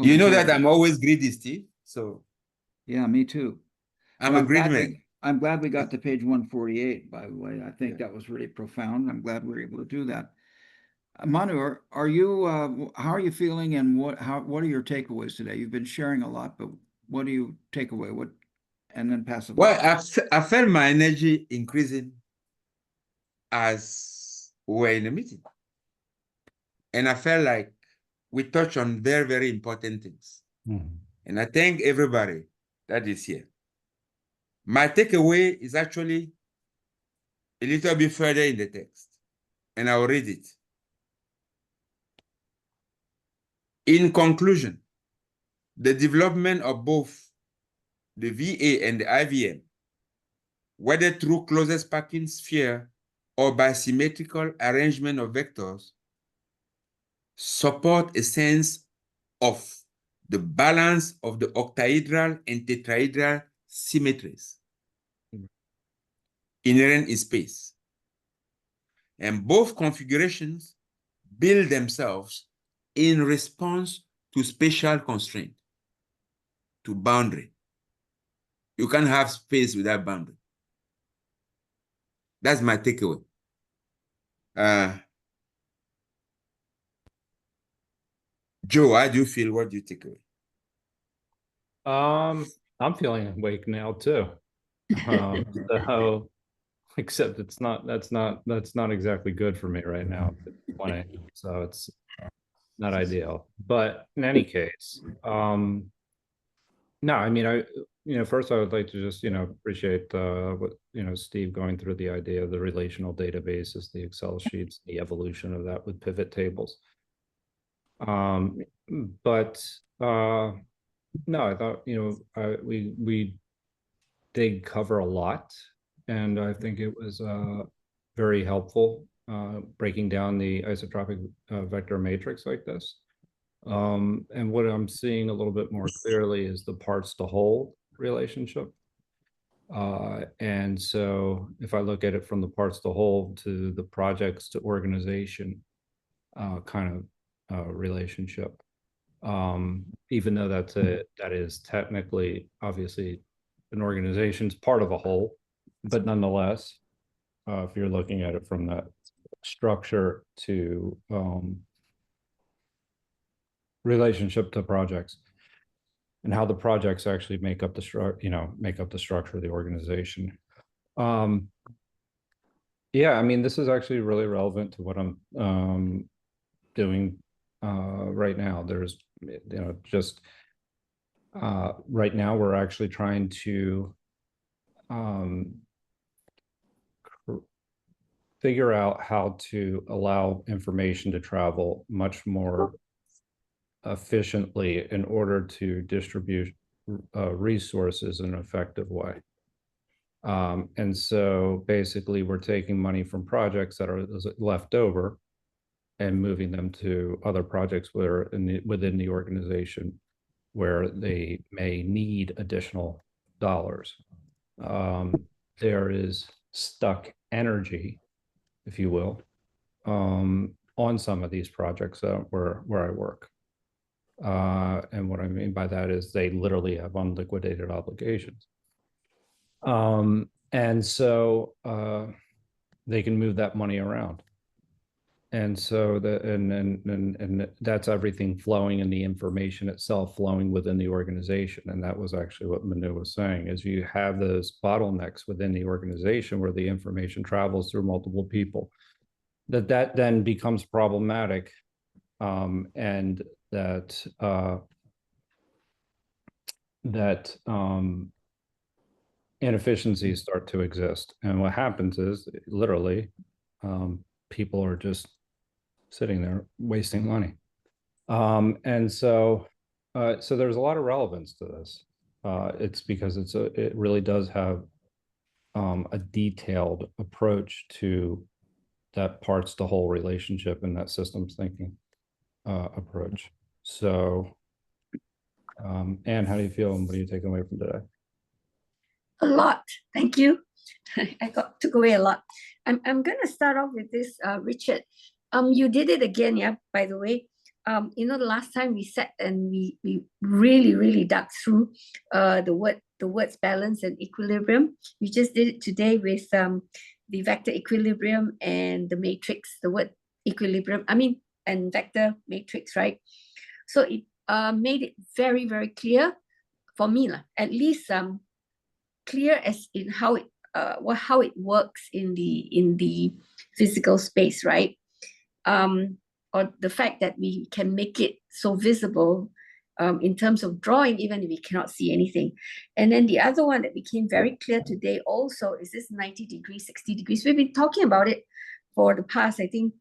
You know that I'm always greedy, Steve. So Yeah, me too. I'm But a greedy man. I'm glad we got to page 148, by the way. I think that was really profound. I'm glad we were able to do that. Manu, are you how are you feeling, and what are your takeaways today? You've been sharing a lot, but what do you take away? What, and then pass it Well, along. I felt my energy increasing as we were in the meeting. And I felt like we touched on very, very important things. And I thank everybody that is here. My takeaway is actually a little bit further in the text, and I'll read it. In conclusion, the development of both the VA and the IVM, whether through closest packing sphere or by symmetrical arrangement of vectors, support a sense of the balance of the octahedral and tetrahedral symmetries inherent in space. And both configurations build themselves in response to spatial constraint, to boundary. You can't have space without boundary. That's my takeaway. Joe, how do you feel? What do you take away? I'm feeling awake now too. So, except that's not exactly good for me right now. So it's not ideal. But in any case, no, I mean, first I would like to just, appreciate what, Steve going through the idea of the relational databases, the Excel sheets, the evolution of that with pivot tables. But no, I thought, we did cover a lot, and I think it was very helpful breaking down the isotropic vector matrix like this. And what I'm seeing a little bit more clearly is the parts to hold relationship. And so if I look at it from the parts to whole to the projects to organization kind of relationship, even though that is technically, obviously, an organization's part of a whole, but nonetheless, if you're looking at it from that structure to relationship to projects and how the projects actually make up the structure of the organization. Yeah, I mean, this is actually really relevant to what I'm doing right now. There's, just right now we're actually trying to figure out how to allow information to travel much more efficiently in order to distribute resources in an effective way. And so basically we're taking money from projects that are left over and moving them to other projects where within the organization where they may need additional dollars. There is stuck energy, if you will, on some of these projects where I work. And what I mean by that is they literally have unliquidated obligations. And so they can move that money around. And so and that's everything flowing and the information itself flowing within the organization. And that was actually what Manu was saying, is you have those bottlenecks within the organization where the information travels through multiple people, that then becomes problematic. And that inefficiencies start to exist. And what happens is literally people are just sitting there wasting money. And so there's a lot of relevance to this. It's because it really does have a detailed approach to that parts to whole relationship and that systems thinking approach. So, Anne, how do you feel and what are you taking away from today? A lot. Thank you. I took away a lot. I'm going to start off with this, Richard. You did it again, yeah, by the way. The last time we sat and we really dug through the words balance and equilibrium. You just did it today with the vector equilibrium and the matrix, the word equilibrium, and vector matrix, right? So it made it very clear for me, at least clear as in how it works in the physical space, right? Or the fact that we can make it so visible in terms of drawing, even if we cannot see anything. And then the other one that became very clear today also is this 90 degrees, 60 degrees. We've been talking about it for the past, I think,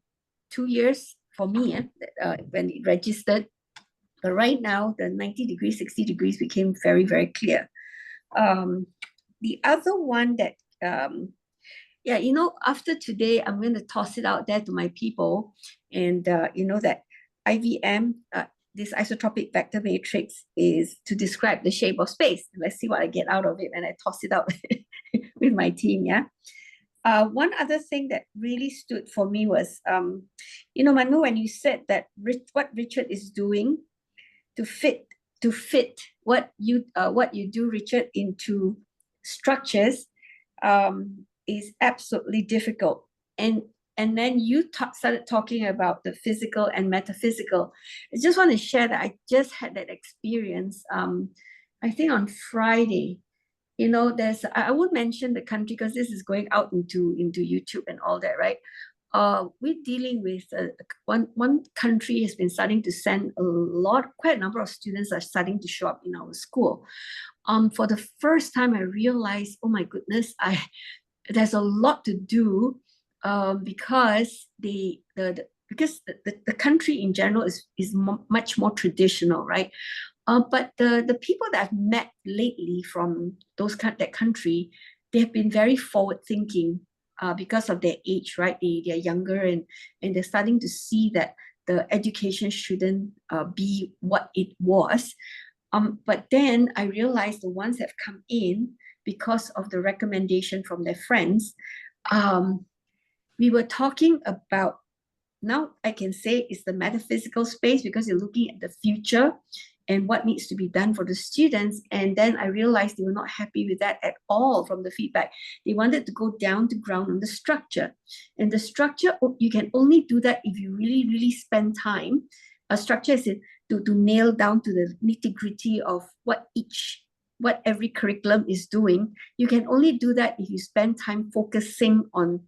2 years for me when it registered. But right now, the 90 degrees, 60 degrees became very clear. The other one that, after today, I'm going to toss it out there to my people. And, that IVM, this isotropic vector matrix, is to describe the shape of space. Let's see what I get out of it when I toss it out with my team, yeah? One other thing that really stood for me was, Manu, when you said that what Richard is doing to fit what you do, Richard, into structures is absolutely difficult. And then you started talking about the physical and metaphysical. I just want to share that I just had that experience, I think on Friday. I won't mention the country because this is going out into YouTube and all that, right? We're dealing with one country has been starting to send quite a number of students are starting to show up in our school. For the first time, I realized, oh my goodness, there's a lot to do because the country in general is much more traditional, right? But the people that I've met lately from that country, they have been very forward thinking because of their age, right? They're younger and they're starting to see that the education shouldn't be what it was. But then I realized the ones that have come in because of the recommendation from their friends, we were talking about, now I can say it's the metaphysical space because you're looking at the future and what needs to be done for the students. And then I realized they were not happy with that at all from the feedback. They wanted to go down to ground on the structure. And the structure, you can only do that if you really, really spend time. A structure is to nail down to the nitty-gritty of what every curriculum is doing. You can only do that if you spend time focusing on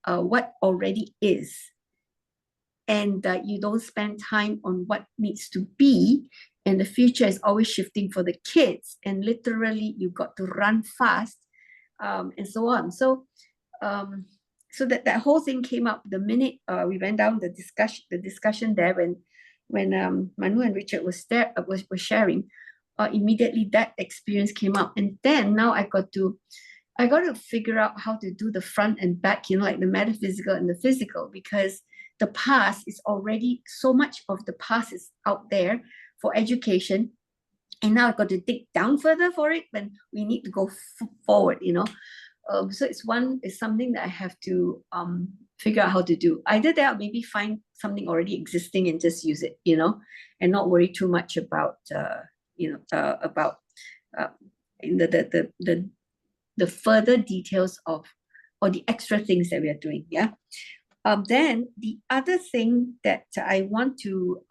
what already is. And you don't spend time on what needs to be, and the future is always shifting for the kids, and literally you've got to run fast, and so on. So that whole thing came up the minute we went down the discussion there when Manu and Richard was sharing. Immediately that experience came up, and then now I got to figure out how to do the front and back, like the metaphysical and the physical, because the past is already, so much of the past is out there for education. And now I've got to dig down further for it when we need to go forward, So it's something that I have to figure out how to do. Either that or maybe find something already existing and just use it, and not worry too much about, the further details of, or the extra things that we are doing, yeah? Then the other thing that I want to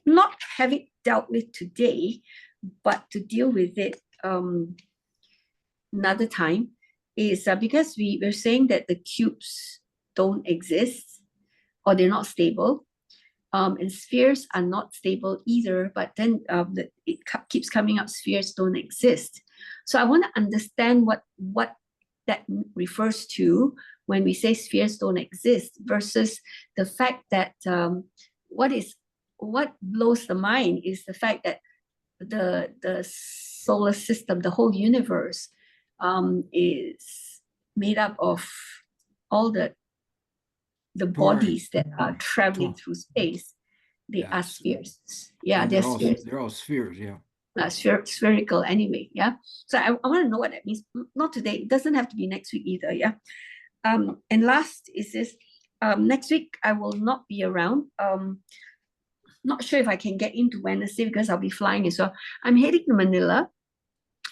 not have it dealt with today, but to deal with it another time, is because we were saying that the cubes don't exist, or they're not stable, and spheres are not stable either, but then it keeps coming up, spheres don't exist. So I want to understand what that refers to when we say spheres don't exist, versus the fact that what blows the mind is the fact that the solar system, the whole universe, is made up of all the bodies that are traveling through space. They are spheres. Yeah, they're spheres. They're all spheres, yeah. Spherical anyway, yeah. So I want to know what that means. Not today. It doesn't have to be next week either, yeah. And last is this. Next week I will not be around. Not sure if I can get into Wednesday because I'll be flying as well. I'm heading to Manila,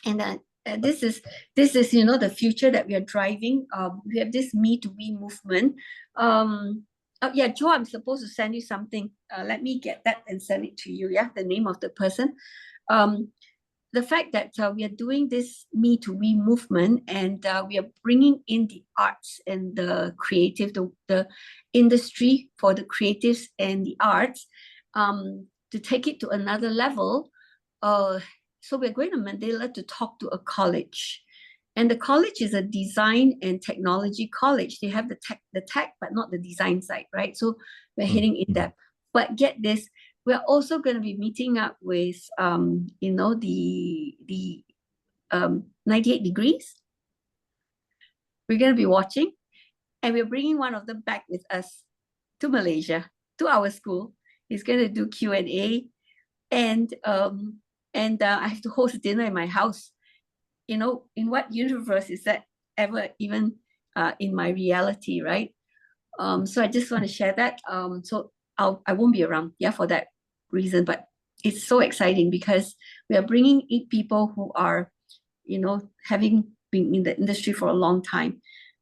and this is the future that we are driving. We have this me to we movement. Yeah, Joe, I'm supposed to send you something. Let me get that and send it to you. Yeah, the name of the person. The fact that we are doing this me to we movement, and we are bringing in the arts and the creative, the industry for the creatives and the arts, to take it to another level. So we're going to Mandela to talk to a college. And the college is a design and technology college. They have the tech, but not the design side, right? So we're heading in depth. But get this, we're also going to be meeting up with, the 98 degrees. We're going to be watching, and we're bringing one of them back with us to Malaysia, to our school. He's going to do Q&A, and I have to host dinner in my house. In what universe is that ever even in my reality, right? So I just want to share that. So I won't be around, for that reason, but it's so exciting because we are bringing in people who are, having been in the industry for a long time,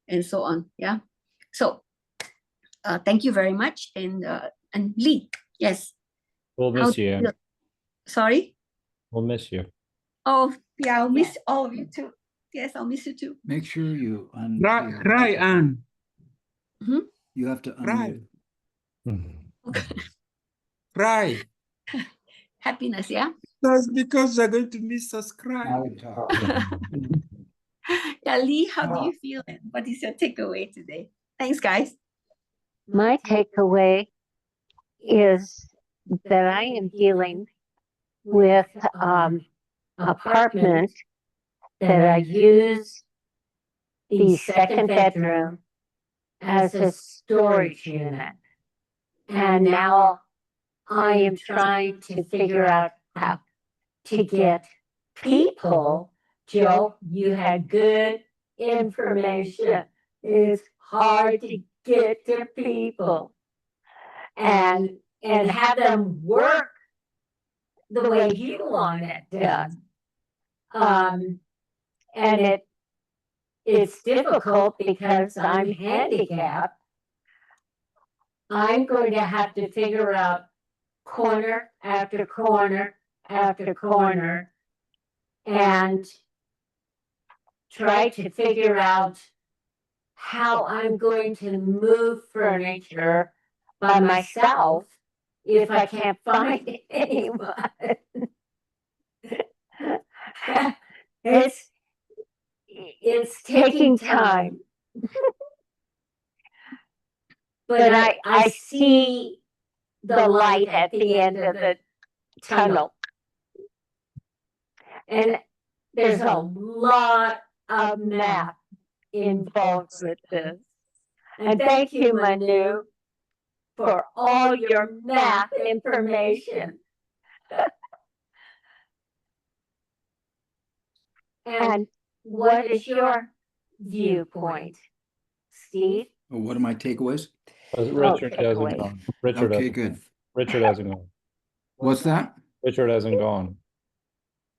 and so on. Yeah. So thank you very much, and Lee, yes. We'll miss you. Sorry. We'll miss you. Oh, yeah, I'll miss all of you too. Yes, I'll miss you too. Make sure you Right, Anne. You have to unmute. Right. Happiness, yeah? That's because they're going to miss-subscribe. Now we talk. Yeah, Lee, how do you feel? And what is your takeaway today? Thanks, guys. My takeaway is that I am dealing with apartment that I use the second bedroom as a storage unit. And now I am trying to figure out how to get people. Joe, you had good information. It's hard to get to people and have them work the way you want it done. And it's difficult because I'm handicapped. I'm going to have to figure out corner after corner after corner and try to figure out how I'm going to move furniture by myself if I can't find anyone. It's taking time. But I see the light at the end of the tunnel. And there's a lot of math involved with this. And thank you, Manu, for all your math information. And what is your viewpoint, Steve? What are my takeaways? Richard hasn't takeaways. gone. Richard Okay, hasn't, good. Richard hasn't gone. What's that? Richard hasn't gone.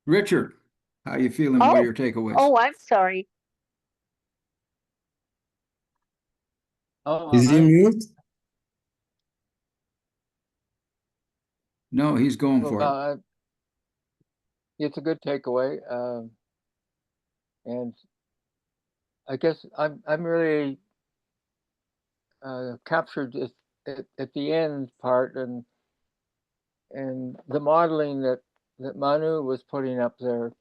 Richard, how you feeling? What are your takeaways? Oh, I'm sorry. Oh, Is he mute? No, he's going for it. it's a good takeaway. And I guess I'm really captured at the end part and the modeling that Manu was putting up there.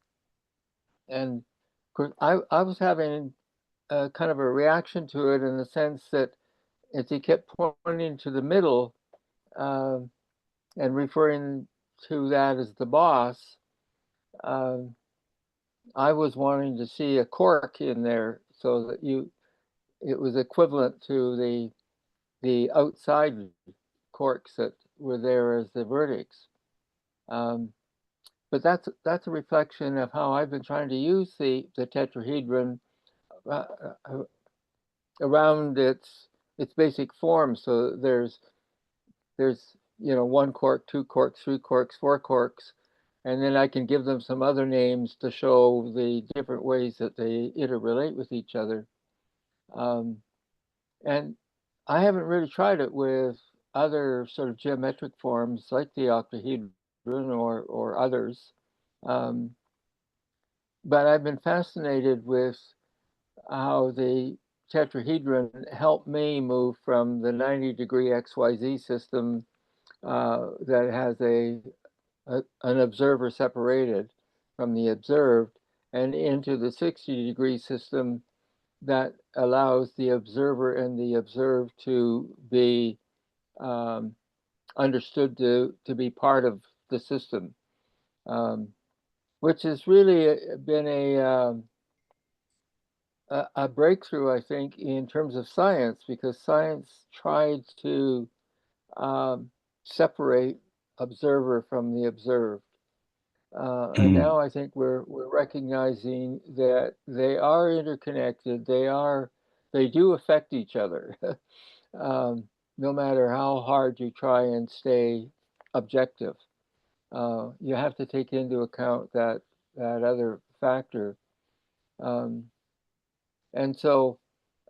And of course, I was having kind of a reaction to it in the sense that as he kept pointing to the middle and referring to that as the boss, I was wanting to see a cork in there so that it was equivalent to the outside corks that were there as the verdicts. But that's a reflection of how I've been trying to use the tetrahedron around its basic form. So there's one cork, two corks, three corks, four corks, and then I can give them some other names to show the different ways that they interrelate with each other. And I haven't really tried it with other sort of geometric forms like the octahedron or others. But I've been fascinated with how the tetrahedron helped me move from the 90-degree XYZ system that has an observer separated from the observed and into the 60-degree system that allows the observer and the observed to be understood to be part of the system, which has really been a breakthrough, I think, in terms of science, because science tried to separate observer from the observed. And now I think we're recognizing that they are interconnected. They do affect each other, no matter how hard you try and stay objective. You have to take into account that other factor. And so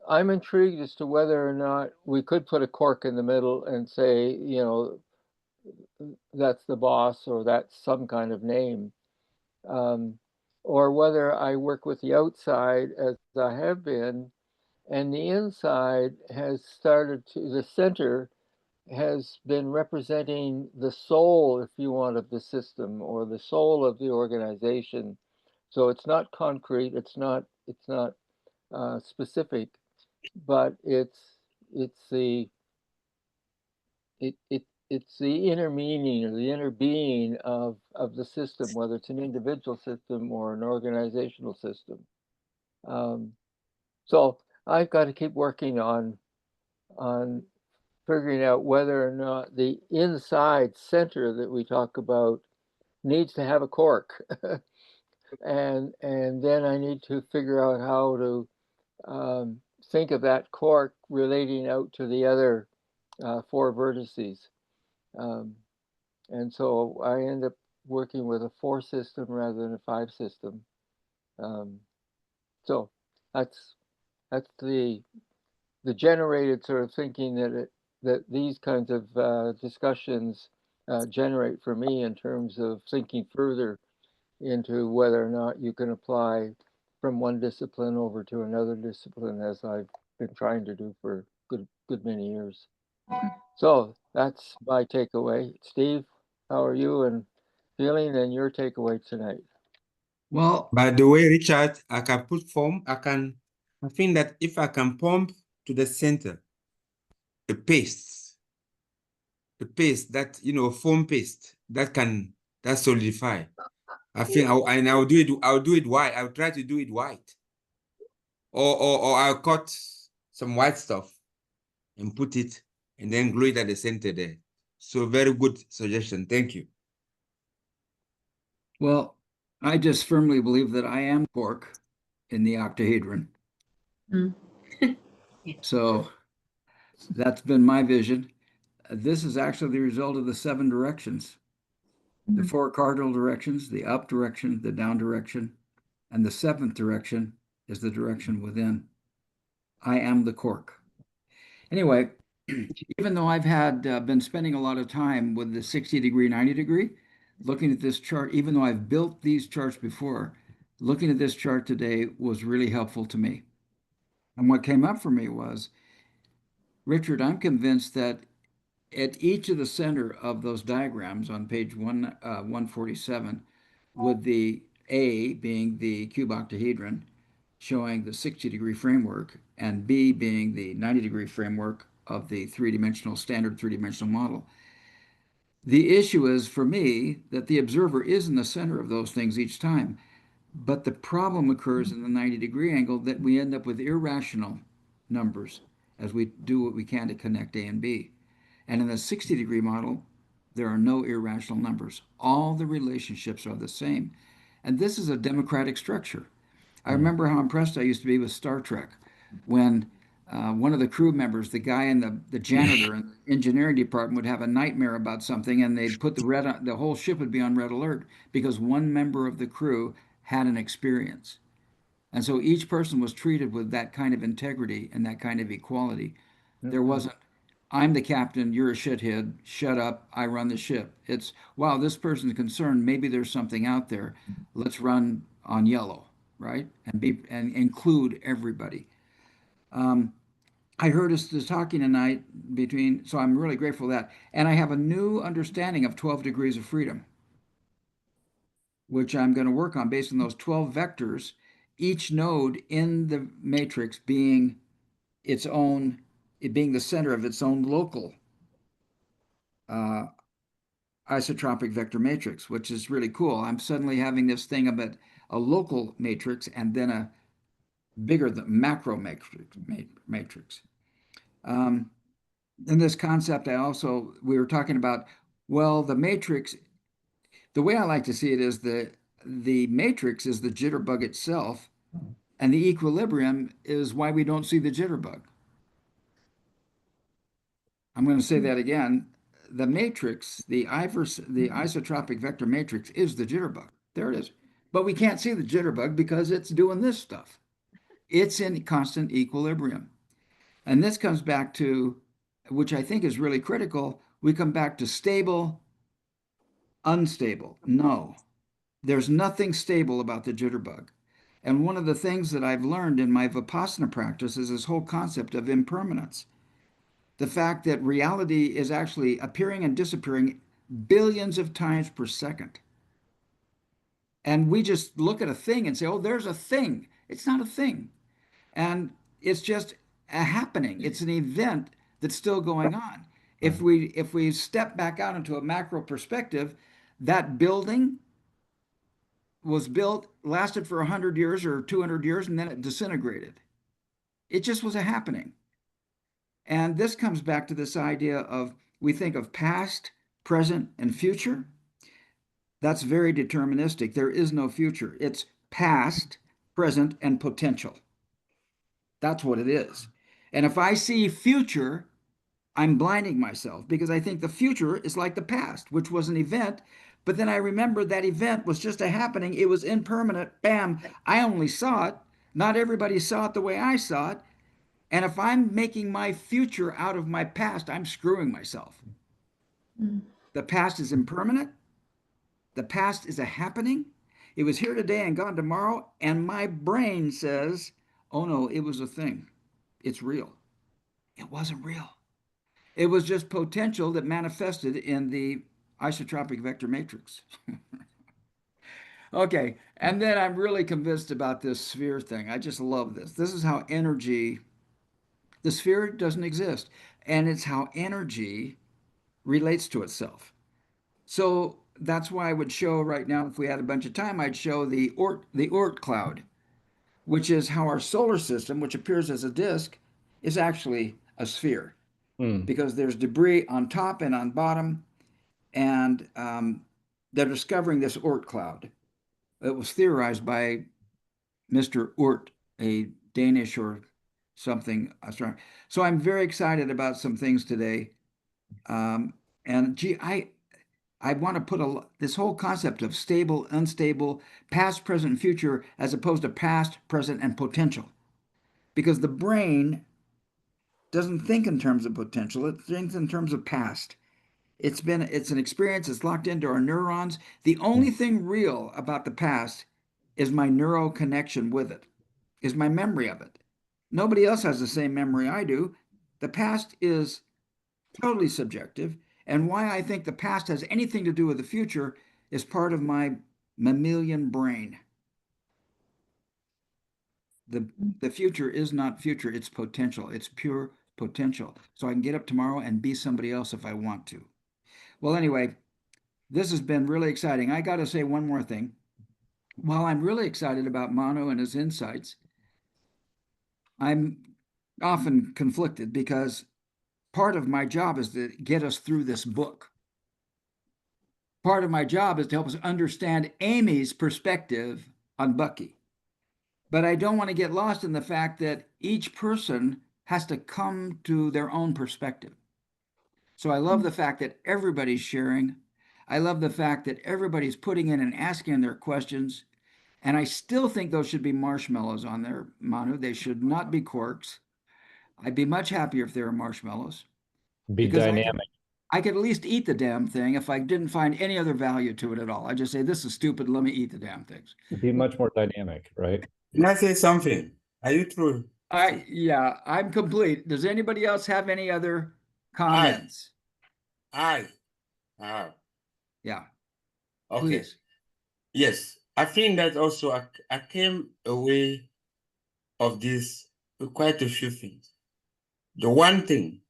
I'm intrigued as to whether or not we could put a cork in the middle and say, that's the boss or that's some kind of name. Or whether I work with the outside as I have been, and the inside has started to, the center has been representing the soul, if you want, of the system or the soul of the organization. So it's not concrete, it's not specific, but it's the inner meaning or the inner being of the system, whether it's an individual system or an organizational system. So I've got to keep working on figuring out whether or not the inside center that we talk about needs to have a cork. And then I need to figure out how to think of that cork relating out to the other 4 vertices. And so I end up working with a 4 system rather than a 5 system. So that's the generated sort of thinking that these kinds of discussions generate for me in terms of thinking further into whether or not you can apply from one discipline over to another discipline, as I've been trying to do for good many years. So that's my takeaway. Steve, how are you and feeling, and your takeaway tonight? Well, by the way, Richard, I can put form. I think that if I can pump to the center, the paste that, foam paste that solidify. I think I'll do it white. I'll try to do it white. Or I'll cut some white stuff and put it and then glue it at the center there. So very good suggestion. Thank you. Well, I just firmly believe that I am cork in the octahedron. So that's been my vision. This is actually the result of the 7 directions. The 4 cardinal directions, the up direction, the down direction, and the 7th direction is the direction within. I am the cork. Anyway, even though I've had been spending a lot of time with the 60 degree, 90 degree, looking at this chart, even though I've built these charts before, looking at this chart today was really helpful to me. And what came up for me was, Richard, I'm convinced that at each of the center of those diagrams on page 147, with the A being the cube octahedron, showing the 60 degree framework, and B being the 90 degree framework of the standard three-dimensional model. The issue is, for me, that the observer is in the center of those things each time. But the problem occurs in the 90 degree angle that we end up with irrational numbers as we do what we can to connect A and B. And in the 60 degree model, there are no irrational numbers. All the relationships are the same. And this is a democratic structure. I remember how impressed I used to be with Star Trek when one of the crew members, the guy in the janitor in the engineering department, would have a nightmare about something, and they'd put the whole ship would be on red alert because one member of the crew had an experience. And so each person was treated with that kind of integrity and that kind of equality. There wasn't, I'm the captain, you're a shithead, shut up, I run the ship. It's, wow, this person's concerned, maybe there's something out there. Let's run on yellow, right? And include everybody. I heard us talking tonight so I'm really grateful for that. And I have a new understanding of 12 degrees of freedom, which I'm going to work on based on those 12 vectors, each node in the matrix being it being the center of its own local isotropic vector matrix, which is really cool. I'm suddenly having this thing about a local matrix and then a bigger the macro matrix. In this concept, we were talking about, well, the matrix, the way I like to see it is the matrix is the jitterbug itself, and the equilibrium is why we don't see the jitterbug. I'm going to say that again. The matrix, the isotropic vector matrix is the jitterbug. There it is. But we can't see the jitterbug because it's doing this stuff. It's in constant equilibrium. And this comes back to, which I think is really critical, we come back to stable, unstable. No, there's nothing stable about the jitterbug. And one of the things that I've learned in my Vipassana practice is this whole concept of impermanence. The fact that reality is actually appearing and disappearing billions of times per second. And we just look at a thing and say, oh, there's a thing. It's not a thing. And it's just a happening. It's an event that's still going on. If we step back out into a macro perspective, that building was built, lasted for 100 years or 200 years, and then it disintegrated. It just was a happening. And this comes back to this idea of, we think of past, present, and future. That's very deterministic. There is no future. It's past, present, and potential. That's what it is. And if I see future, I'm blinding myself because I think the future is like the past, which was an event. But then I remember that event was just a happening. It was impermanent. Bam. I only saw it. Not everybody saw it the way I saw it. And if I'm making my future out of my past, I'm screwing myself. The past is impermanent. The past is a happening. It was here today and gone tomorrow. And my brain says, oh no, it was a thing. It's real. It wasn't real. It was just potential that manifested in the isotropic vector matrix. Okay, and then I'm really convinced about this sphere thing. I just love this. This is how energy, the sphere doesn't exist, and it's how energy relates to itself. So that's why I would show right now, if we had a bunch of time, I'd show the Oort cloud, which is how our solar system, which appears as a disk, is actually a sphere. Because there's debris on top and on bottom, and they're discovering this Oort cloud. It was theorized by Mr. Oort, a Danish or something astronomer. So I'm very excited about some things today. And gee, I want to put this whole concept of stable, unstable, past, present, and future, as opposed to past, present, and potential. Because the brain doesn't think in terms of potential, it thinks in terms of past. It's an experience, it's locked into our neurons. The only thing real about the past is my neural connection with it, is my memory of it. Nobody else has the same memory I do. The past is totally subjective. And why I think the past has anything to do with the future is part of my mammalian brain. The future is not future, it's potential. It's pure potential. So I can get up tomorrow and be somebody else if I want to. Well, anyway, this has been really exciting. I got to say one more thing. While I'm really excited about Manu and his insights, I'm often conflicted because part of my job is to get us through this book. Part of my job is to help us understand Amy's perspective on Bucky. But I don't want to get lost in the fact that each person has to come to their own perspective. So I love the fact that everybody's sharing. I love the fact that everybody's putting in and asking their questions. And I still think those should be marshmallows on there, Manu. They should not be corks. I'd be much happier if they were marshmallows. Be dynamic. I could at least eat the damn thing if I didn't find any other value to it at all. I just say, this is stupid. Let me eat the damn things. Be much more dynamic, right? Can I say something? Are you through? Yeah, I'm complete. Does anybody else have any other comments? I. Yeah. Okay. Please. Yes. I think that also I came away of this with quite a few things. The one thing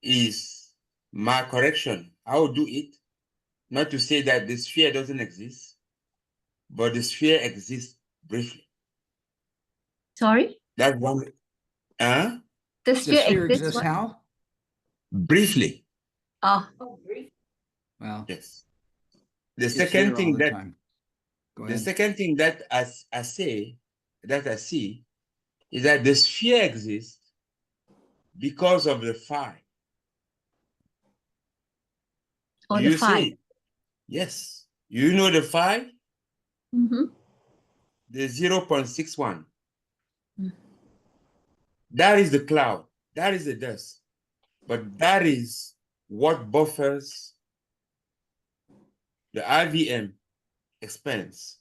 is my correction. I will do it. Not to say that the sphere doesn't exist, but the sphere exists briefly. Sorry? That's one. The The sphere sphere exists exists what? how? Briefly. Oh, Well, Yes. The it's second there all thing the that time. Go the ahead. second thing that I see is that the sphere exists because of the phi. or Do the you phi. see it? Yes. You know the phi? Mm-hmm. The 0.61. Mm. That is the cloud. That is the dust. But that is what buffers the IVM expands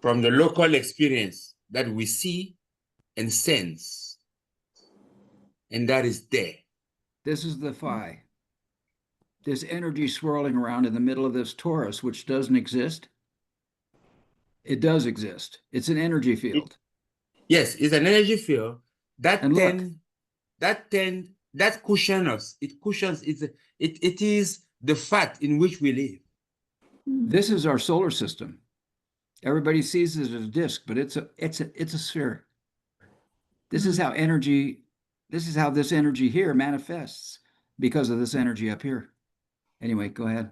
from the local experience that we see and sense. And that is there. This is the phi. This energy swirling around in the middle of this torus, which doesn't exist. It does exist. It's an energy field. Yes, it's an energy field that And look. that cushions us. It cushions it is the fact in which we live. This is our solar system. Everybody sees it as a disk, but it's a sphere. This is how this energy here manifests because of this energy up here. Anyway, go ahead.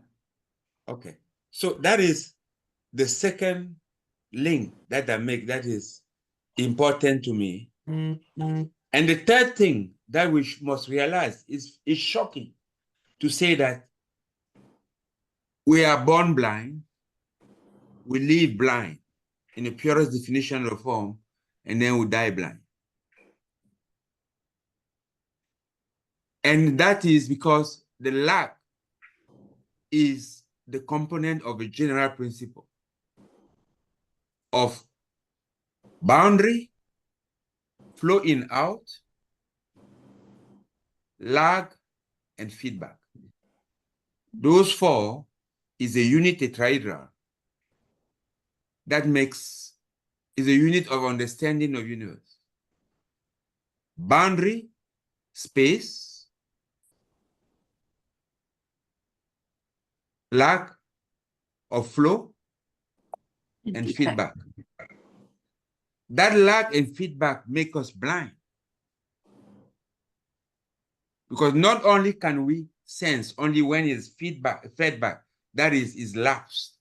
Okay. So that is the second link that I make that is important to me. And the third thing that we must realize is it's shocking to say that we are born blind, we live blind in the purest definition of the form, and then we die blind. And that is because the lack is the component of a general principle of boundary, flow in out, lag, and feedback. Those four is a unit tetrahedral that is a unit of understanding of universe. Boundary, space, lag of flow, and feedback. That lag and feedback make us blind. Because not only can we sense only when it's feedback, that is lapsed.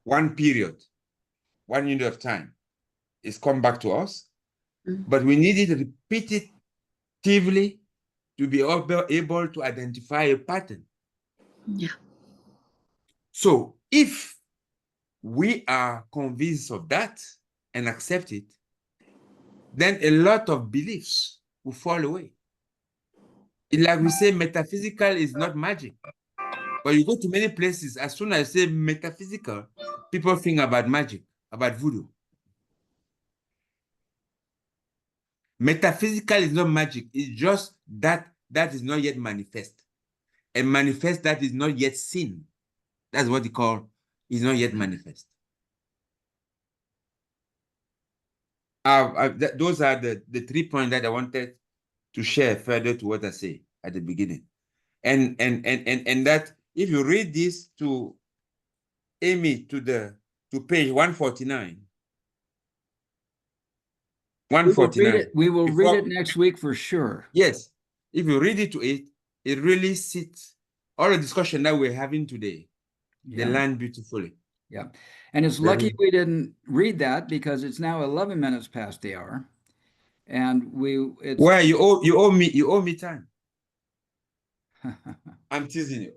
One period, 1 unit of time is come back to us, but we need it repetitively to be able to identify a pattern. Yeah. So if we are convinced of that and accept it, then a lot of beliefs will fall away. Like we say, metaphysical is not magic. But you go to many places, as soon as I say metaphysical, people think about magic, about voodoo. Metaphysical is not magic. It's just that is not yet manifest. And manifest that is not yet seen. That's what they call is not yet manifest. Those are the 3 points that I wanted to share further to what I say at the beginning. And that if you read this to Amy to page 149. 149. We will read it next week for sure. Yes. If you read it to it, it really sits all the discussion that we're having today. They land beautifully. Yeah. And it's lucky we didn't read that because it's now 11 minutes past the hour. And well, you owe me time. I'm teasing you.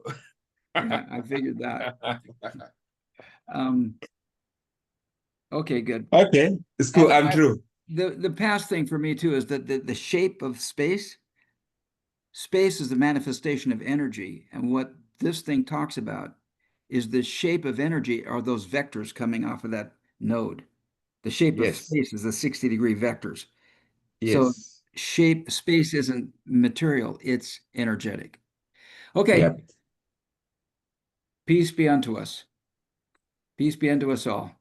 Yeah, I figured that. Okay, good. Okay, it's cool. I'm true. The past thing for me too is that the shape of space is the manifestation of energy. And what this thing talks about is the shape of energy are those vectors coming off of that node. The shape of space is the 60-degree vectors. So space isn't material, it's energetic. Okay. Yep. Peace be unto us. Peace be unto us all.